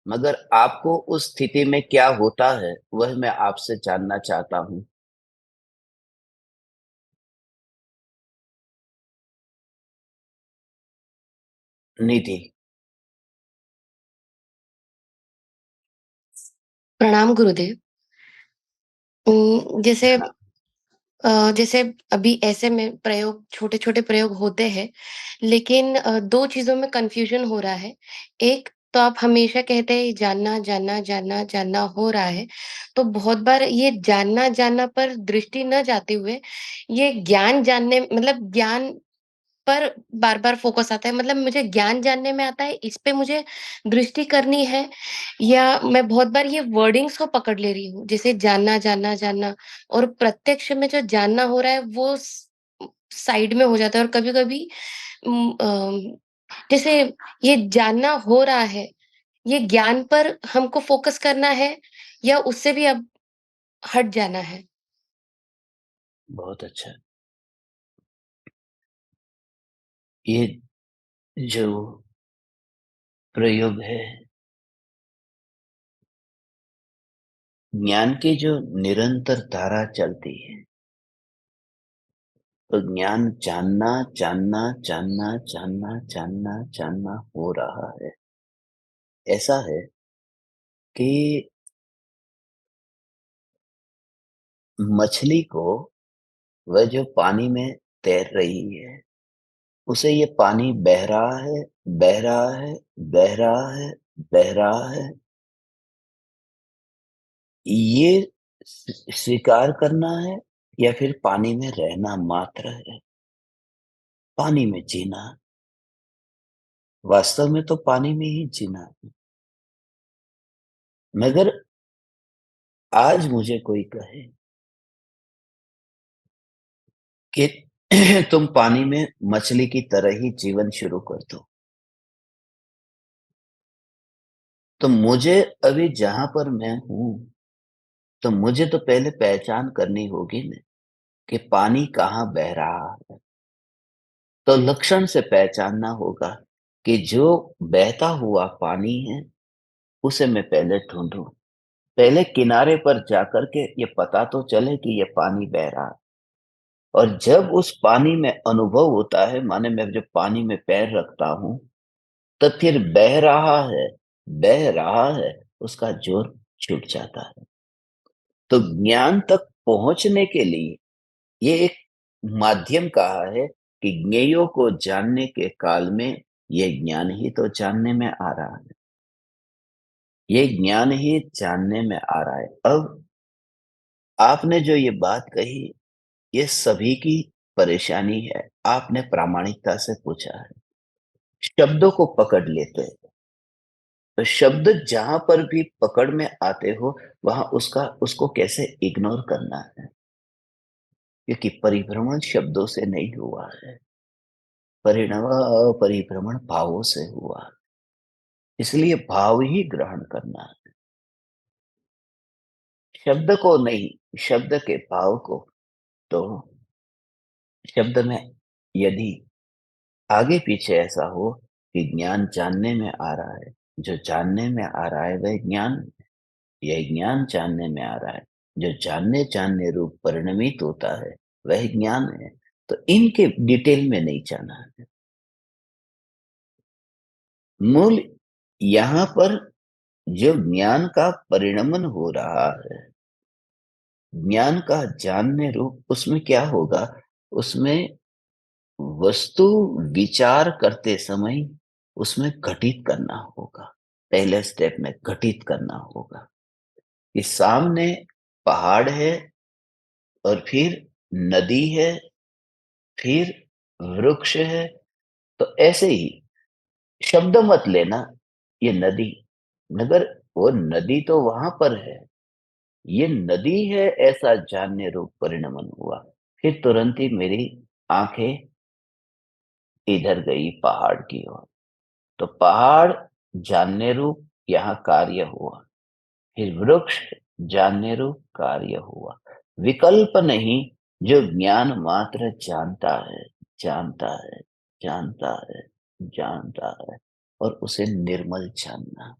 मगर आपको उस स्थिति में क्या होता है, वह मैं आपसे जानना चाहता हूँ। निधि। प्रणाम गुरुदेव। जैसे हाँ। जैसे अभी ऐसे में प्रयोग छोटे-छोटे प्रयोग होते हैं, लेकिन 2 चीज़ों में कन्फ्यूज़न हो रहा है। एक तो आप हमेशा कहते हैं जानना, जानना, जानना, जानना हो रहा है, तो बहुत बार ये जानना, जानना पर दृष्टि न जाते हुए, ये ज्ञान जानने मतलब ज्ञान पर बार-बार फ़ोकस आता है। मतलब मुझे ज्ञान जानने में आता है, इस पे मुझे दृष्टि करनी है, या मैं बहुत बार ये वर्डिंग्स को पकड़ ले रही हूँ, जैसे जानना, जानना, जानना, और प्रत्यक्ष में जो जानना हो रहा है वो साइड में हो जाता है। और कभी-कभी जैसे ये जानना हो रहा है, ये ज्ञान पर हमको फ़ोकस करना है या उससे भी अब हट जाना है? बहुत अच्छा। ये जो प्रयोग है, ज्ञान की जो निरंतर धारा चलती है, तो ज्ञान जानना, जानना, जानना, जानना, जानना, जानना हो रहा है। ऐसा है कि मछली को, वह जो पानी में तैर रही है, उसे ये पानी बह रहा है, बह रहा है, बह रहा है, बह रहा है। ये स्वीकार करना है या फिर पानी में रहना मात्र है, पानी में जीना। वास्तव में तो पानी में ही जीना है। मगर आज मुझे कोई कहे कि तुम पानी में मछली की तरह ही जीवन शुरू कर दो, तो मुझे अभी जहां पर मैं हूं, तो मुझे तो पहले पहचान करनी होगी ना कि पानी कहाँ बह रहा है। तो लक्षण से पहचानना होगा कि जो बहता हुआ पानी है, उसे मैं पहले ढूंढूं। पहले किनारे पर जाकर के ये पता तो चले कि ये पानी बह रहा है। और जब उस पानी में अनुभव होता है, माने मैं जब पानी में पैर रखता हूं, तब फिर बह रहा है, उसका जोर छूट जाता है। तो ज्ञान तक पहुंचने के लिए ये एक माध्यम कहा है कि ज्ञेयों को जानने के काल में ये ज्ञान ही तो जानने में आ रहा है। ये ज्ञान ही जानने में आ रहा है। अब आपने जो ये बात कही, ये सभी की परेशानी है। आपने प्रामाणिकता से पूछा है। शब्दों को पकड़ लेते हैं, तो शब्द जहां पर भी पकड़ में आते हो, वहां उसको कैसे इग्नोर करना है, क्योंकि परिभ्रमण शब्दों से नहीं हुआ है, परिणव परिभ्रमण भावों से हुआ। इसलिए भाव ही ग्रहण करना है, शब्द को नहीं, शब्द के भाव को। तो शब्द में यदि आगे पीछे ऐसा हो कि ज्ञान जानने में आ रहा है, जो जानने में आ रहा है वह ज्ञान, यह ज्ञान जानने में आ रहा है, जो जानने जानने रूप परिणमित होता है वह ज्ञान है। तो इनके डिटेल में नहीं जाना है। मूल यहाँ पर जो ज्ञान का परिणमन हो रहा है, ज्ञान का जानने रूप, उसमें क्या होगा, उसमें वस्तु विचार करते समय उसमें घटित करना होगा। पहले स्टेप में घटित करना होगा कि सामने पहाड़ है, और फिर नदी है, फिर वृक्ष है। तो ऐसे ही शब्द मत लेना, ये नदी, मगर वो नदी तो वहां पर है, ये नदी है, ऐसा जानने रूप परिणमन हुआ। फिर तुरंत ही मेरी आंखें इधर गई पहाड़ की ओर। तो पहाड़ जानने रूप यहाँ कार्य हुआ, फिर वृक्ष जानने रूप कार्य हुआ। विकल्प नहीं, जो ज्ञान मात्र जानता है, जानता है, जानता है, जानता है, और उसे निर्मल जानना,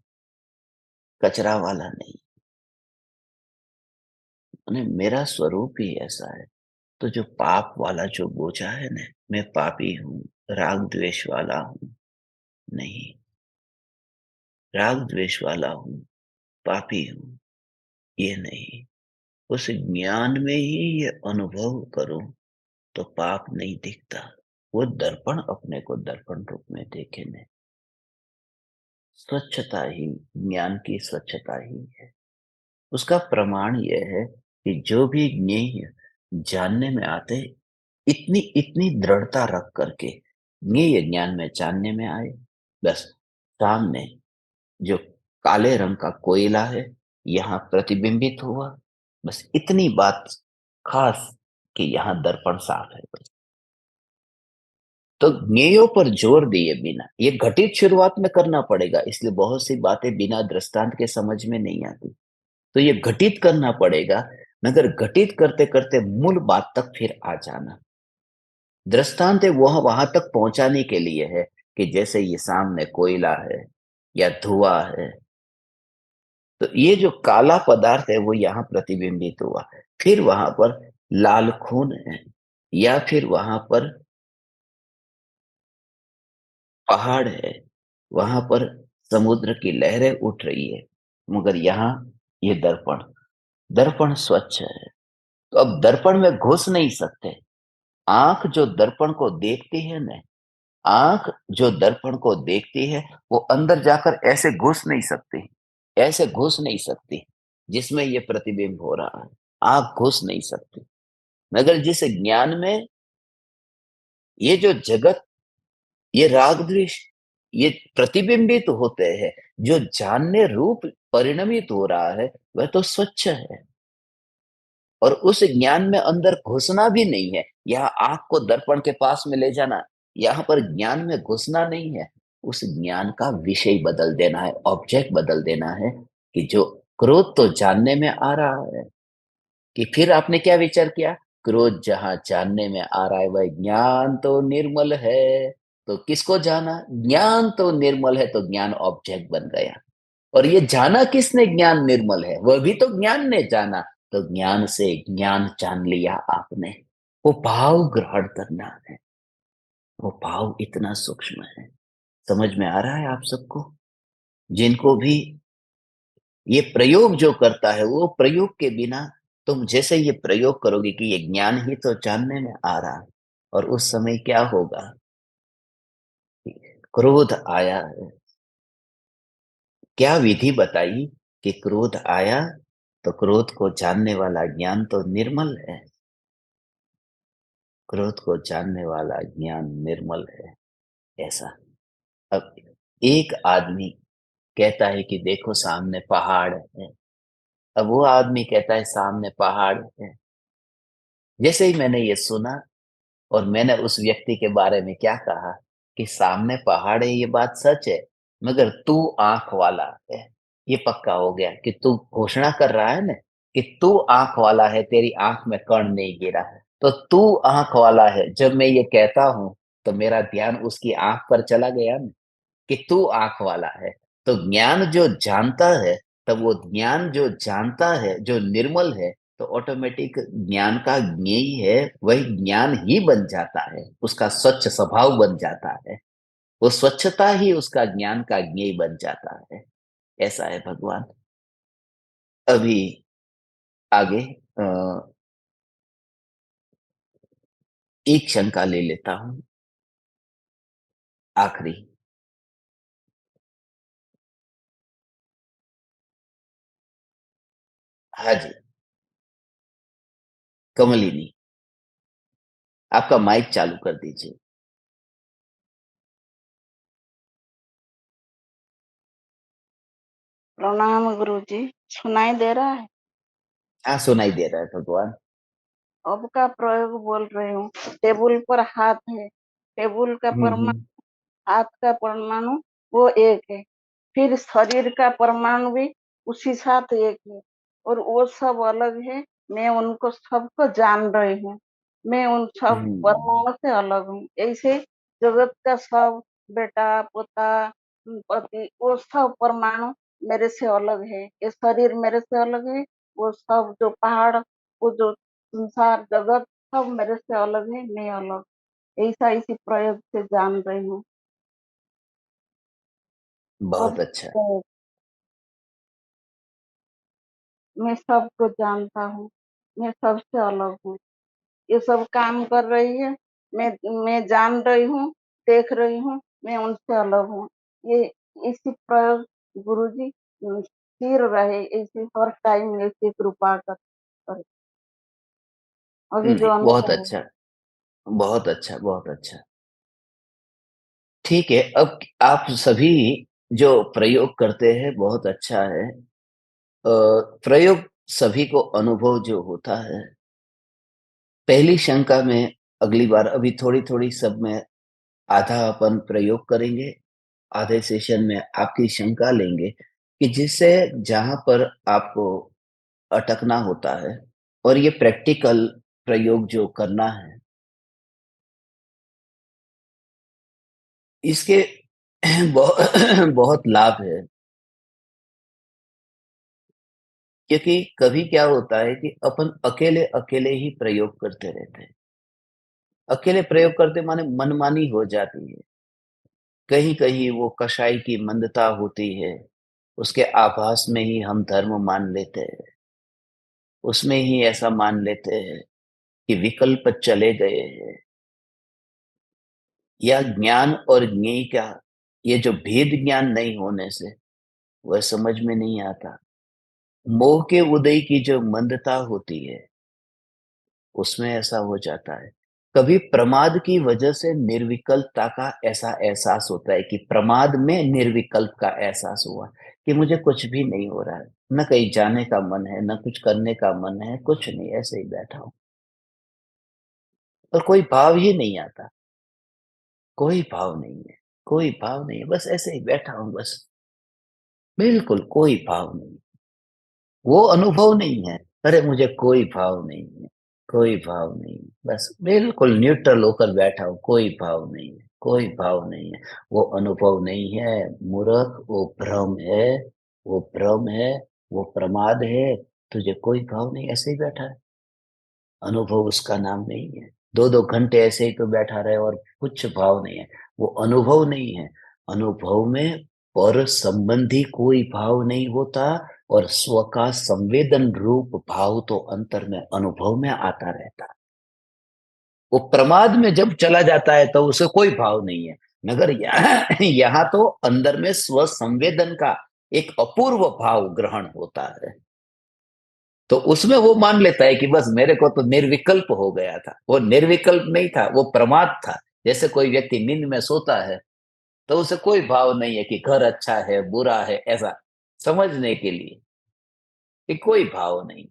कचरा वाला नहीं। मेरा स्वरूप ही ऐसा है। तो जो पाप वाला जो बोझा है ना, मैं पापी हूँ, राग द्वेष वाला हूँ, नहीं, राग द्वेष वाला हूँ, पापी हूँ, ये नहीं। उस ज्ञान में ही ये अनुभव करूं तो पाप नहीं दिखता। वो दर्पण अपने को दर्पण रूप में देखे ने, स्वच्छता ही ज्ञान की स्वच्छता ही है। उसका प्रमाण यह है कि जो भी ज्ञेय जानने में आते, इतनी इतनी दृढ़ता रख करके ज्ञेय ज्ञान में जानने में आए, बस सामने जो काले रंग का कोयला है यहाँ प्रतिबिंबित हुआ, बस इतनी बात खास कि यहाँ दर्पण साफ है। बस तो ज्ञेयों पर जोर दिए बिना, ये घटित शुरुआत में करना पड़ेगा, इसलिए बहुत सी बातें बिना दृष्टांत के समझ में नहीं आती। तो ये घटित करना पड़ेगा, मगर घटित करते करते मूल बात तक फिर आ जाना। दृष्टांत है वह वहां तक पहुंचाने के लिए है कि जैसे ये सामने कोयला है या धुआं है, तो ये जो काला पदार्थ है वो यहाँ प्रतिबिंबित हुआ, फिर वहां पर लाल खून है, या फिर वहां पर पहाड़ है, वहां पर समुद्र की लहरें उठ रही है, मगर यहाँ ये दर्पण, दर्पण स्वच्छ है। तो अब दर्पण में घुस नहीं सकते। आंख जो दर्पण को देखती है ना, आंख जो दर्पण को देखती है, वो अंदर जाकर ऐसे घुस नहीं सकती, ऐसे घुस नहीं सकती जिसमें ये प्रतिबिंब हो रहा है। आंख घुस नहीं सकती, मगर जिस ज्ञान में ये जो जगत, ये राग द्वेष, ये प्रतिबिंबित होते हैं, जो जानने रूप परिणमित हो रहा है, वह तो स्वच्छ है। और उस ज्ञान में अंदर घुसना भी नहीं है। यहाँ आंख को दर्पण के पास में ले जाना, यहाँ पर ज्ञान में घुसना नहीं है। उस ज्ञान का विषय बदल देना है, ऑब्जेक्ट बदल देना है। कि जो क्रोध तो जानने में आ रहा है, कि फिर आपने क्या विचार किया, क्रोध जहां जानने में आ रहा है वह ज्ञान तो निर्मल है। तो किसको जाना, ज्ञान तो निर्मल है, तो ज्ञान ऑब्जेक्ट बन गया। और ये जाना किसने, ज्ञान निर्मल है, वह भी तो ज्ञान ने जाना। तो ज्ञान से ज्ञान जान लिया आपने। वो भाव ग्रहण करना है, वो भाव इतना सूक्ष्म है। समझ में आ रहा है आप सबको? जिनको भी ये प्रयोग जो करता है, वो प्रयोग के बिना, तुम जैसे ये प्रयोग करोगे कि ये ज्ञान ही तो जानने में आ रहा है, और उस समय क्या होगा, क्रोध आया है, क्या विधि बताई कि क्रोध आया, तो क्रोध को जानने वाला ज्ञान तो निर्मल है। क्रोध को जानने वाला ज्ञान निर्मल है, ऐसा। अब एक आदमी कहता है कि देखो सामने पहाड़ है। अब वो आदमी कहता है सामने पहाड़ है। जैसे ही मैंने ये सुना, और मैंने उस व्यक्ति के बारे में क्या कहा कि सामने पहाड़ है, ये बात सच है, मगर तू आंख वाला है। ये पक्का हो गया कि तू घोषणा कर रहा है ना कि तू आंख वाला है, तेरी आंख में कण नहीं गिरा है, तो तू आंख वाला है। जब मैं ये कहता हूं तो मेरा ध्यान उसकी आंख पर चला गया ना, कि तू आंख वाला है। तो ज्ञान जो जानता है, तब वो ज्ञान जो जानता है, जो निर्मल है, तो ऑटोमेटिक ज्ञान का ज्ञेय है, वही ज्ञान ही बन जाता है, उसका स्वच्छ स्वभाव बन जाता है। वो स्वच्छता ही उसका ज्ञान का ज्ञेय बन जाता है। ऐसा है भगवान। अभी आगे अ, एक शंका ले लेता हूं, आखिरी। हाँ जी, कमलिनी, आपका माइक चालू कर दीजिए। प्रणाम गुरु जी। सुनाई दे रहा है? हाँ, सुनाई दे रहा है भगवान। अब का प्रयोग बोल रही हूँ। टेबल पर हाथ है, टेबल का परमाणु, हम्म। हाथ का परमाणु वो एक है। फिर शरीर का परमाणु भी उसी साथ एक है। और वो सब अलग है, मैं उनको सबको जान रही हूँ, मैं उन सब परमाणु से अलग हूँ। ऐसे जगत का सब बेटा, पोता, पति वो सब परमाणु मेरे से अलग है, ये शरीर मेरे से अलग है, वो सब जो पहाड़, वो जो संसार जगत सब मेरे से अलग है, मैं अलग। ऐसा इसी प्रयोग से जान रही हूँ। और बहुत अच्छा। मैं सबको जानता हूँ, मैं सबसे अलग हूँ। ये सब काम कर रही है, मैं जान रही हूँ, देख रही हूँ, मैं उनसे अलग हूँ। ये इसी प्रयोग गुरुजी स्थिर रहे, ऐसी हर टाइम ऐसी कृपा कर। अभी जो नहीं, बहुत अनुभव अच्छा, बहुत अच्छा, बहुत अच्छा। ठीक है, अब आप सभी जो प्रयोग करते हैं बहुत अच्छा है। प्रयोग सभी को अनुभव जो होता है, पहली शंका में अगली बार अभी थोड़ी-थोड़ी सब में आधा अपन प्रयोग करेंगे, आधे सेशन में आपकी शंका लेंगे कि जिससे जहाँ पर आपको अटकना होता है और ये प्रैक्टिकल प्रयोग जो करना है, इसके बहुत लाभ है। क्योंकि कभी क्या होता है कि अपन अकेले-अकेले ही प्रयोग करते रहते हैं। अकेले प्रयोग करते माने मनमानी हो जाती है। कहीं-कहीं वो कषाय की मंदता होती है, उसके आभास में ही हम धर्म मान लेते हैं। उसमें ही ऐसा मान लेते हैं कि विकल्प चले गए हैं या ज्ञान और ज्ञेय का ये जो भेद ज्ञान नहीं होने से वह समझ में नहीं आता। मोह के उदय की जो मंदता होती है, उसमें ऐसा हो जाता है। कभी प्रमाद की वजह से निर्विकल्पता का ऐसा एहसास होता है कि प्रमाद में निर्विकल्प का एहसास हुआ कि मुझे कुछ भी नहीं हो रहा है, न कहीं जाने का मन है, न कुछ करने का मन है, कुछ नहीं, ऐसे ही बैठा हूँ और कोई भाव ही नहीं आता, कोई भाव नहीं है, कोई भाव नहीं है, बस ऐसे ही बैठा हूँ बस, बिल्कुल कोई भाव नहीं। वो अनुभव नहीं है, अरे मुझे कोई भाव नहीं है, कोई भाव नहीं है, बस बिल्कुल न्यूट्रल होकर बैठा हूँ, कोई भाव नहीं है, कोई भाव नहीं है। वो अनुभव नहीं है, मूर्ख, वो भ्रम है, वो भ्रम है, वो प्रमाद है, तुझे कोई भाव नहीं, ऐसे ही बैठा है। अनुभव उसका नाम नहीं है। 2-2 घंटे ऐसे ही तो बैठा रहे और कुछ भाव नहीं है, वो अनुभव नहीं है। अनुभव में पर संबंधी कोई भाव नहीं होता और स्व का संवेदन रूप भाव तो अंतर में अनुभव में आता रहता है। वो प्रमाद में जब चला जाता है तो उसे कोई भाव नहीं है, मगर यहाँ तो अंदर में स्व संवेदन का एक अपूर्व भाव ग्रहण होता है। तो उसमें वो मान लेता है कि बस मेरे को तो निर्विकल्प हो गया था। वो निर्विकल्प नहीं था, वो प्रमाद था। जैसे कोई व्यक्ति नींद में सोता है तो उसे कोई भाव नहीं है कि घर अच्छा है, बुरा है, ऐसा समझने के लिए कि कोई भाव नहीं।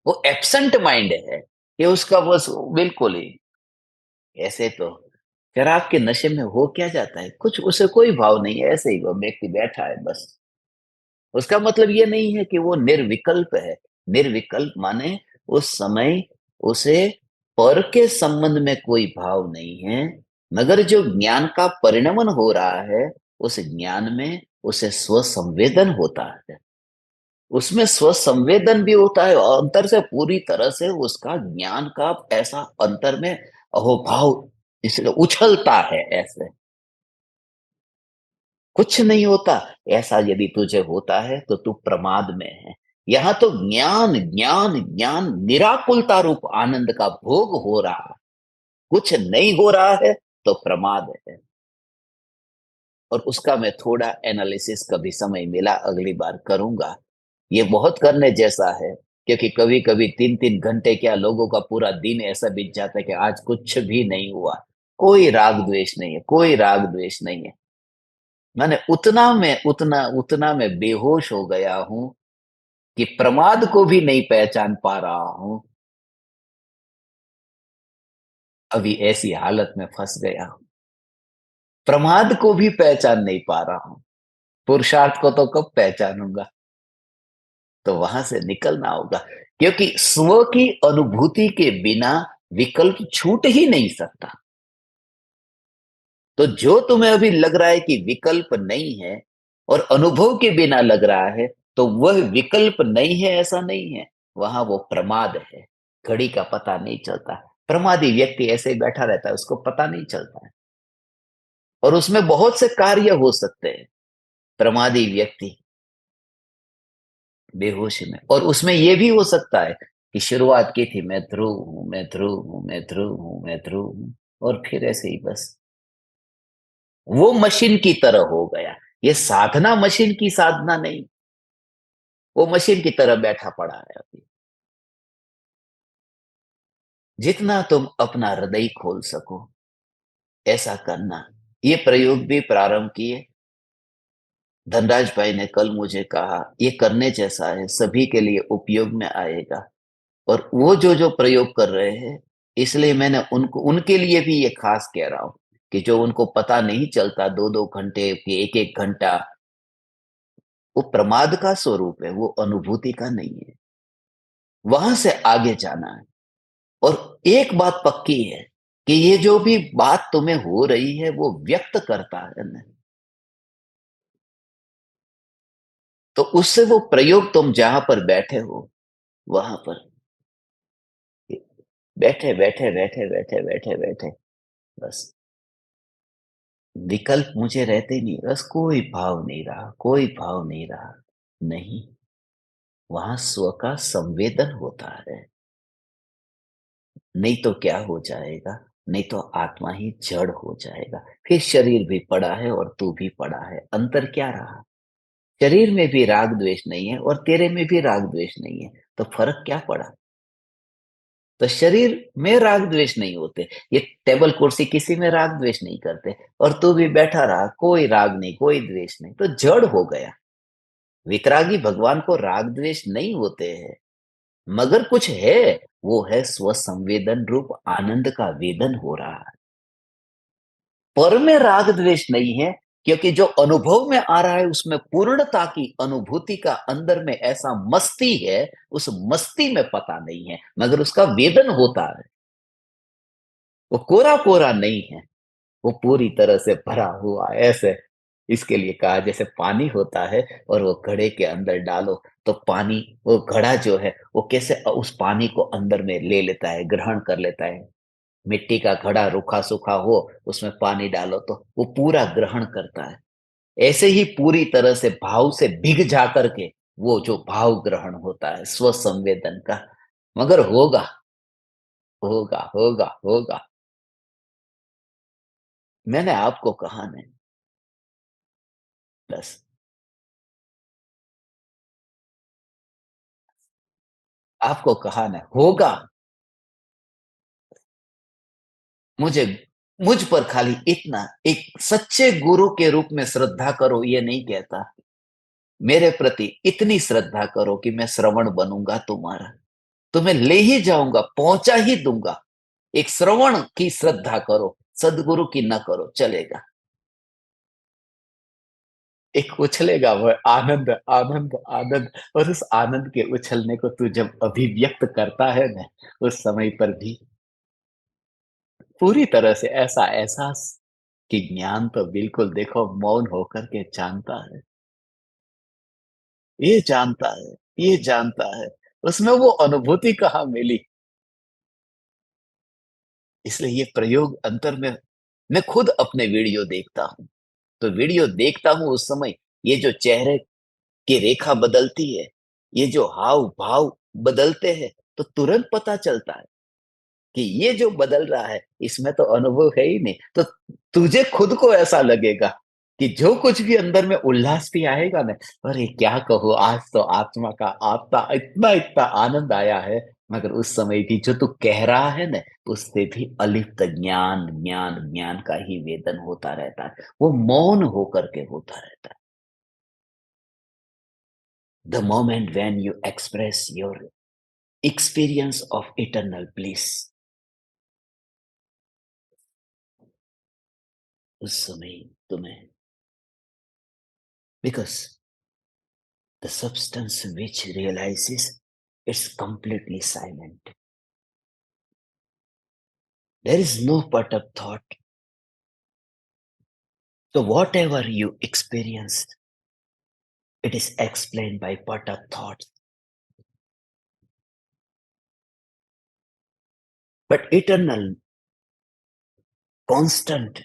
वो एब्सेंट माइंड है कि उसका बस बिल्कुल ही ऐसे तो शराब के नशे में हो क्या जाता है, कुछ उसे कोई भाव नहीं है, ऐसे ही वो व्यक्ति बैठा है बस। उसका मतलब ये नहीं है कि वो निर्विकल्प है। निर्विकल्प माने उस समय उसे पर के संबंध में कोई भाव नहीं है, मगर जो ज्ञान का परिणमन हो रहा है, उस ज्ञान में उसे स्वसंवेदन होता है। उसमें स्वसंवेदन भी होता है और अंतर से पूरी तरह से उसका ज्ञान का ऐसा अंतर में अहोभाव इसलिए उछलता है ऐसे। कुछ नहीं होता, ऐसा यदि तुझे होता है तो तू प्रमाद में है। यहाँ तो ज्ञान ज्ञान ज्ञान निराकुलता रूप आनंद का भोग हो रहा है। कुछ नहीं हो रहा है तो प्रमाद है। और उसका मैं थोड़ा एनालिसिस कभी समय मिला अगली बार करूंगा। ये बहुत करने जैसा है, क्योंकि कभी कभी 3-3 घंटे क्या लोगों का पूरा दिन ऐसा बीत जाता है कि आज कुछ भी नहीं हुआ। कोई राग द्वेष नहीं है, कोई राग द्वेष नहीं है। मैंने उतना मैं बेहोश हो गया हूं कि प्रमाद को भी नहीं पहचान पा रहा हूं। अभी ऐसी हालत में फंस गया हूं, प्रमाद को भी पहचान नहीं पा रहा हूं। पुरुषार्थ को तो कब पहचानूंगा। तो वहां से निकलना होगा, क्योंकि स्व की अनुभूति के बिना विकल्प छूट ही नहीं सकता। तो जो तुम्हें अभी लग रहा है कि विकल्प नहीं है और अनुभव के बिना लग रहा है, तो वह विकल्प नहीं है, ऐसा नहीं है, वहां वो प्रमाद है। घड़ी का पता नहीं चलता। प्रमादी व्यक्ति ऐसे ही बैठा रहता है, उसको पता नहीं चलता है। और उसमें बहुत से कार्य हो सकते हैं। प्रमादी व्यक्ति बेहोशी में, और उसमें यह भी हो सकता है कि शुरुआत की थी, मैं ध्रुव हूं, मैं ध्रुव हूं, मैं ध्रुव हूं, मैं ध्रुव हूं, और फिर ऐसे ही बस वो मशीन की तरह हो गया। ये साधना मशीन की साधना नहीं, वो मशीन की तरह बैठा पड़ा है अभी। जितना तुम अपना हृदय खोल सको ऐसा करना। ये प्रयोग भी प्रारंभ किए। धनराज भाई ने कल मुझे कहा ये करने जैसा है, सभी के लिए उपयोग में आएगा। और वो जो जो प्रयोग कर रहे हैं, इसलिए मैंने उनको, उनके लिए भी ये खास कह रहा हूं कि जो उनको पता नहीं चलता, 2-2 घंटे कि 1-1 घंटा, वो प्रमाद का स्वरूप है, वो अनुभूति का नहीं है। वहां से आगे जाना है। और एक बात पक्की है कि ये जो भी बात तुम्हें हो रही है वो व्यक्त करता है ना, तो उससे वो प्रयोग, तुम जहां पर बैठे हो वहां पर बैठे बैठे बैठे बैठे बैठे बैठे बस विकल्प मुझे रहते नहीं, बस कोई भाव नहीं रहा, कोई भाव नहीं रहा। नहीं, वहां स्व का संवेदन होता है। नहीं तो क्या हो जाएगा, नहीं तो आत्मा ही जड़ हो जाएगा। फिर शरीर भी पड़ा है और तू भी पड़ा है, अंतर क्या रहा? शरीर में भी राग द्वेष नहीं है और तेरे में भी राग द्वेष नहीं है, तो फर्क क्या पड़ा? तो शरीर में राग द्वेष नहीं होते, ये टेबल कुर्सी किसी में राग द्वेष नहीं करते, और तू भी बैठा रहा, कोई राग नहीं, कोई द्वेष नहीं, तो जड़ हो गया। वितरागी भगवान को राग द्वेष नहीं होते हैं, मगर कुछ है, वो है स्व संवेदन रूप आनंद का वेदन हो रहा है। पर में राग द्वेष नहीं है, क्योंकि जो अनुभव में आ रहा है उसमें पूर्णता की अनुभूति का अंदर में ऐसा मस्ती है, उस मस्ती में पता नहीं है, मगर उसका वेदन होता है। वो कोरा कोरा नहीं है, वो पूरी तरह से भरा हुआ है, ऐसे। इसके लिए कहा, जैसे पानी होता है और वो घड़े के अंदर डालो, तो पानी, वो घड़ा जो है वो कैसे उस पानी को अंदर में ले लेता है, ग्रहण कर लेता है। मिट्टी का घड़ा रूखा सूखा हो, उसमें पानी डालो तो वो पूरा ग्रहण करता है। ऐसे ही पूरी तरह से भाव से भिग जा करके वो जो भाव ग्रहण होता है स्व संवेदन का, मगर होगा, होगा, होगा, होगा। मैंने आपको कहा नहीं, बस आपको कहा नहीं, होगा। मुझे, मुझ पर खाली इतना, एक सच्चे गुरु के रूप में श्रद्धा करो, ये नहीं कहता। मेरे प्रति इतनी श्रद्धा करो कि मैं श्रवण बनूंगा तुम्हारा, तुम्हें ले ही जाऊंगा, पहुंचा ही दूंगा। एक श्रवण की श्रद्धा करो, सदगुरु की न करो, चलेगा। एक उछलेगा वह आनंद, आनंद, आनंद। और उस आनंद के उछलने को तू जब अभिव्यक्त करता है ना, उस समय पर भी पूरी तरह से ऐसा एहसास कि ज्ञान तो बिल्कुल देखो मौन होकर के जानता है, ये जानता है, ये जानता है। उसमें वो अनुभूति कहाँ मिली? इसलिए ये प्रयोग अंतर में, मैं खुद अपने वीडियो देखता हूँ, तो वीडियो देखता हूँ उस समय, ये जो चेहरे की रेखा बदलती है, ये जो हाव भाव बदलते हैं, तो तुरंत पता चलता है कि ये जो बदल रहा है इसमें तो अनुभव है ही नहीं। तो तुझे खुद को ऐसा लगेगा कि जो कुछ भी अंदर में उल्लास भी आएगा ना, अरे क्या कहो, आज तो आत्मा का आपका इतना इतना आनंद आया है, मगर उस समय भी जो तू कह रहा है ना, उससे भी अलिप्त ज्ञान ज्ञान ज्ञान का ही वेदन होता रहता है, वो मौन होकर के होता रहता है। The moment when you express your experience of eternal bliss, उस समय तुम्हें, because the substance which realizes it's completely silent. There is no put up thought. So whatever you experience, it is explained by put up thoughts. But eternal, constant,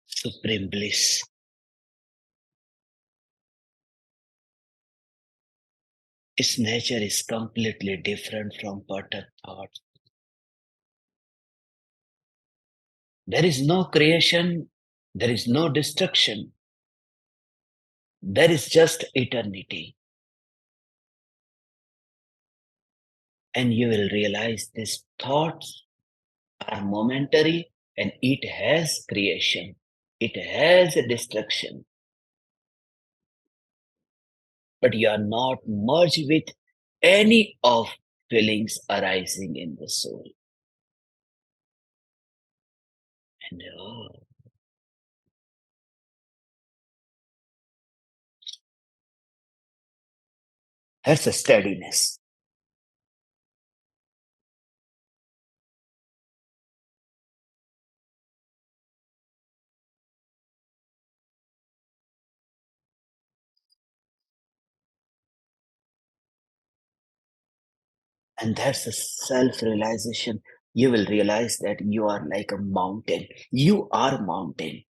supreme bliss, its nature is completely different from put up thoughts. There is no creation, there is no destruction. There is just eternity. And you will realize these thoughts are momentary and it has creation. It has a destruction. But you are not merged with any of feelings arising in the soul. And that's a steadiness. And that's a self-realization. You will realize that you are like a mountain. You are mountain.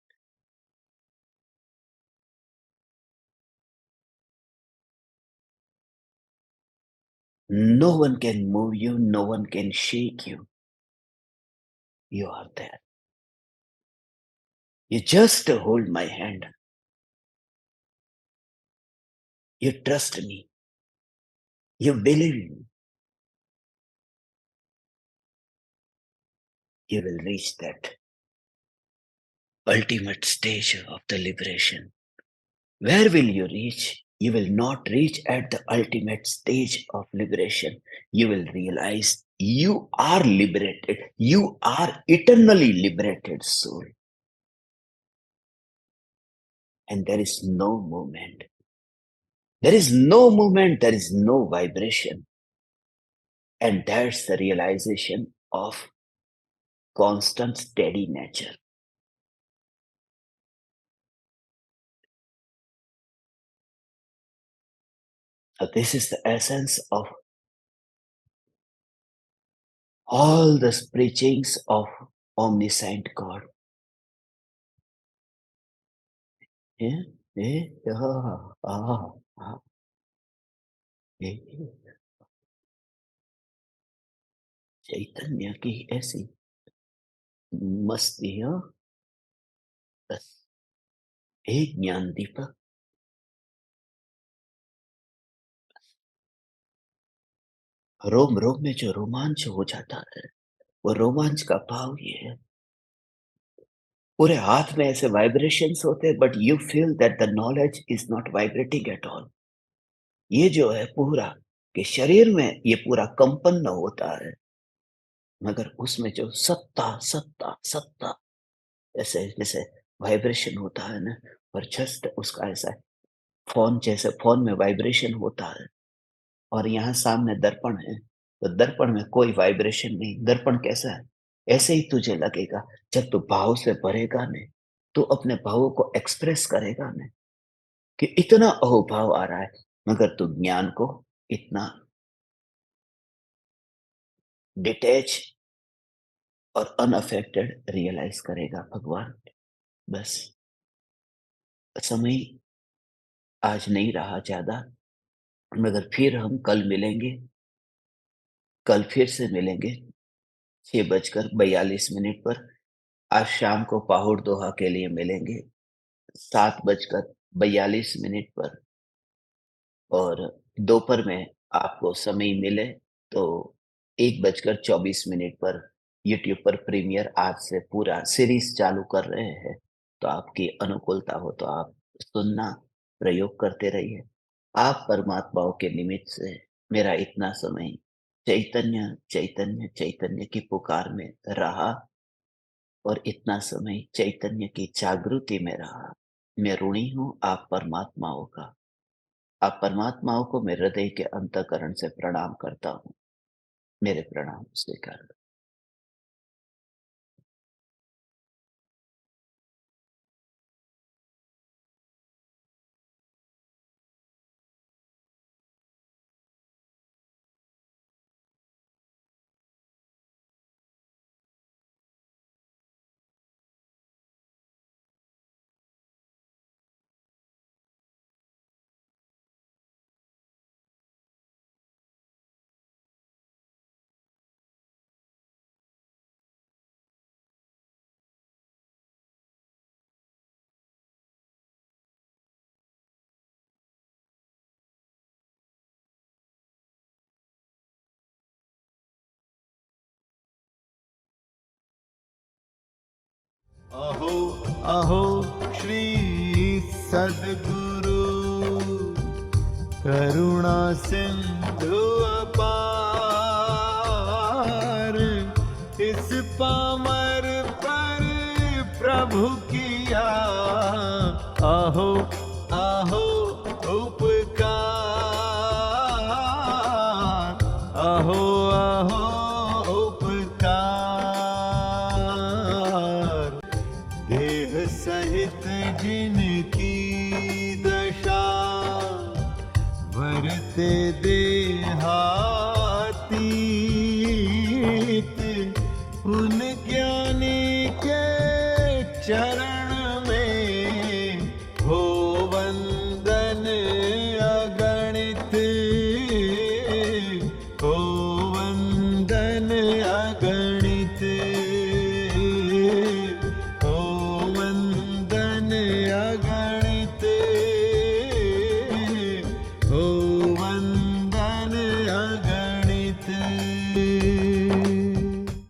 No one can move you. No one can shake you. You are there. You just hold my hand. You trust me. You believe me. You will reach that ultimate stage of the liberation. Where will you reach? You will not reach at the ultimate stage of liberation. You will realize you are liberated. You are eternally liberated soul. And there is no movement. There is no movement. There is no vibration. And that's the realization of constant steady nature. So this is the essence of all the preachings of omniscient God. Yeah? Yeah? Yeah. चैतन्य की ऐसी मस्ती हो बस एक ज्ञान दीपक रोम रोम में जो रोमांच हो जाता है वो रोमांच का भाव ये है पूरे हाथ में ऐसे वाइब्रेशंस होते हैं but you feel that the knowledge is not vibrating at all ये जो है पूरा कि शरीर में ये पूरा कंपन न होता है मगर उसमें जो सत्ता सत्ता सत्ता ऐसे जैसे वाइब्रेशन होता है ना और जस्ट उसका ऐसा फोन जैसे फोन में वाइब्रेशन होता है और यहाँ सामने दर्पण है तो दर्पण में कोई वाइब्रेशन नहीं दर्पण कैसा है ऐसे ही तुझे लगेगा जब तू भाव से भरेगा ने तू अपने भावों को एक्सप्रेस करेगा ने कि इतना अहोभाव आ रहा है मगर तू ज्ञान को इतना डिटैच और अनअफेक्टेड रियलाइज करेगा भगवान बस समय आज नहीं रहा ज्यादा मगर फिर हम कल मिलेंगे कल फिर से मिलेंगे 6:42 पर आज शाम को पाहुड़ दोहा के लिए मिलेंगे 7:42 पर और दोपहर में आपको समय मिले तो 1:24 पर यूट्यूब पर प्रीमियर आज से पूरा सीरीज चालू कर रहे हैं तो आपकी अनुकूलता हो तो आप सुनना प्रयोग करते रहिए आप परमात्माओं के निमित्त से मेरा इतना समय चैतन्य चैतन्य चैतन्य की पुकार में रहा और इतना समय चैतन्य की जागृति में रहा मैं ऋणी हूँ आप परमात्माओं का। आप परमात्माओं को मैं हृदय के अंतःकरण से प्रणाम करता हूँ। मेरे प्रणाम स्वीकार करें। अहो अहो श्री सद्गुरु करुणा सिंधु अपार, इस पामर पर प्रभु किया अहो अहो उपकार, अहो अहो उपकार। देह सहित जिनकी दशा वरते दे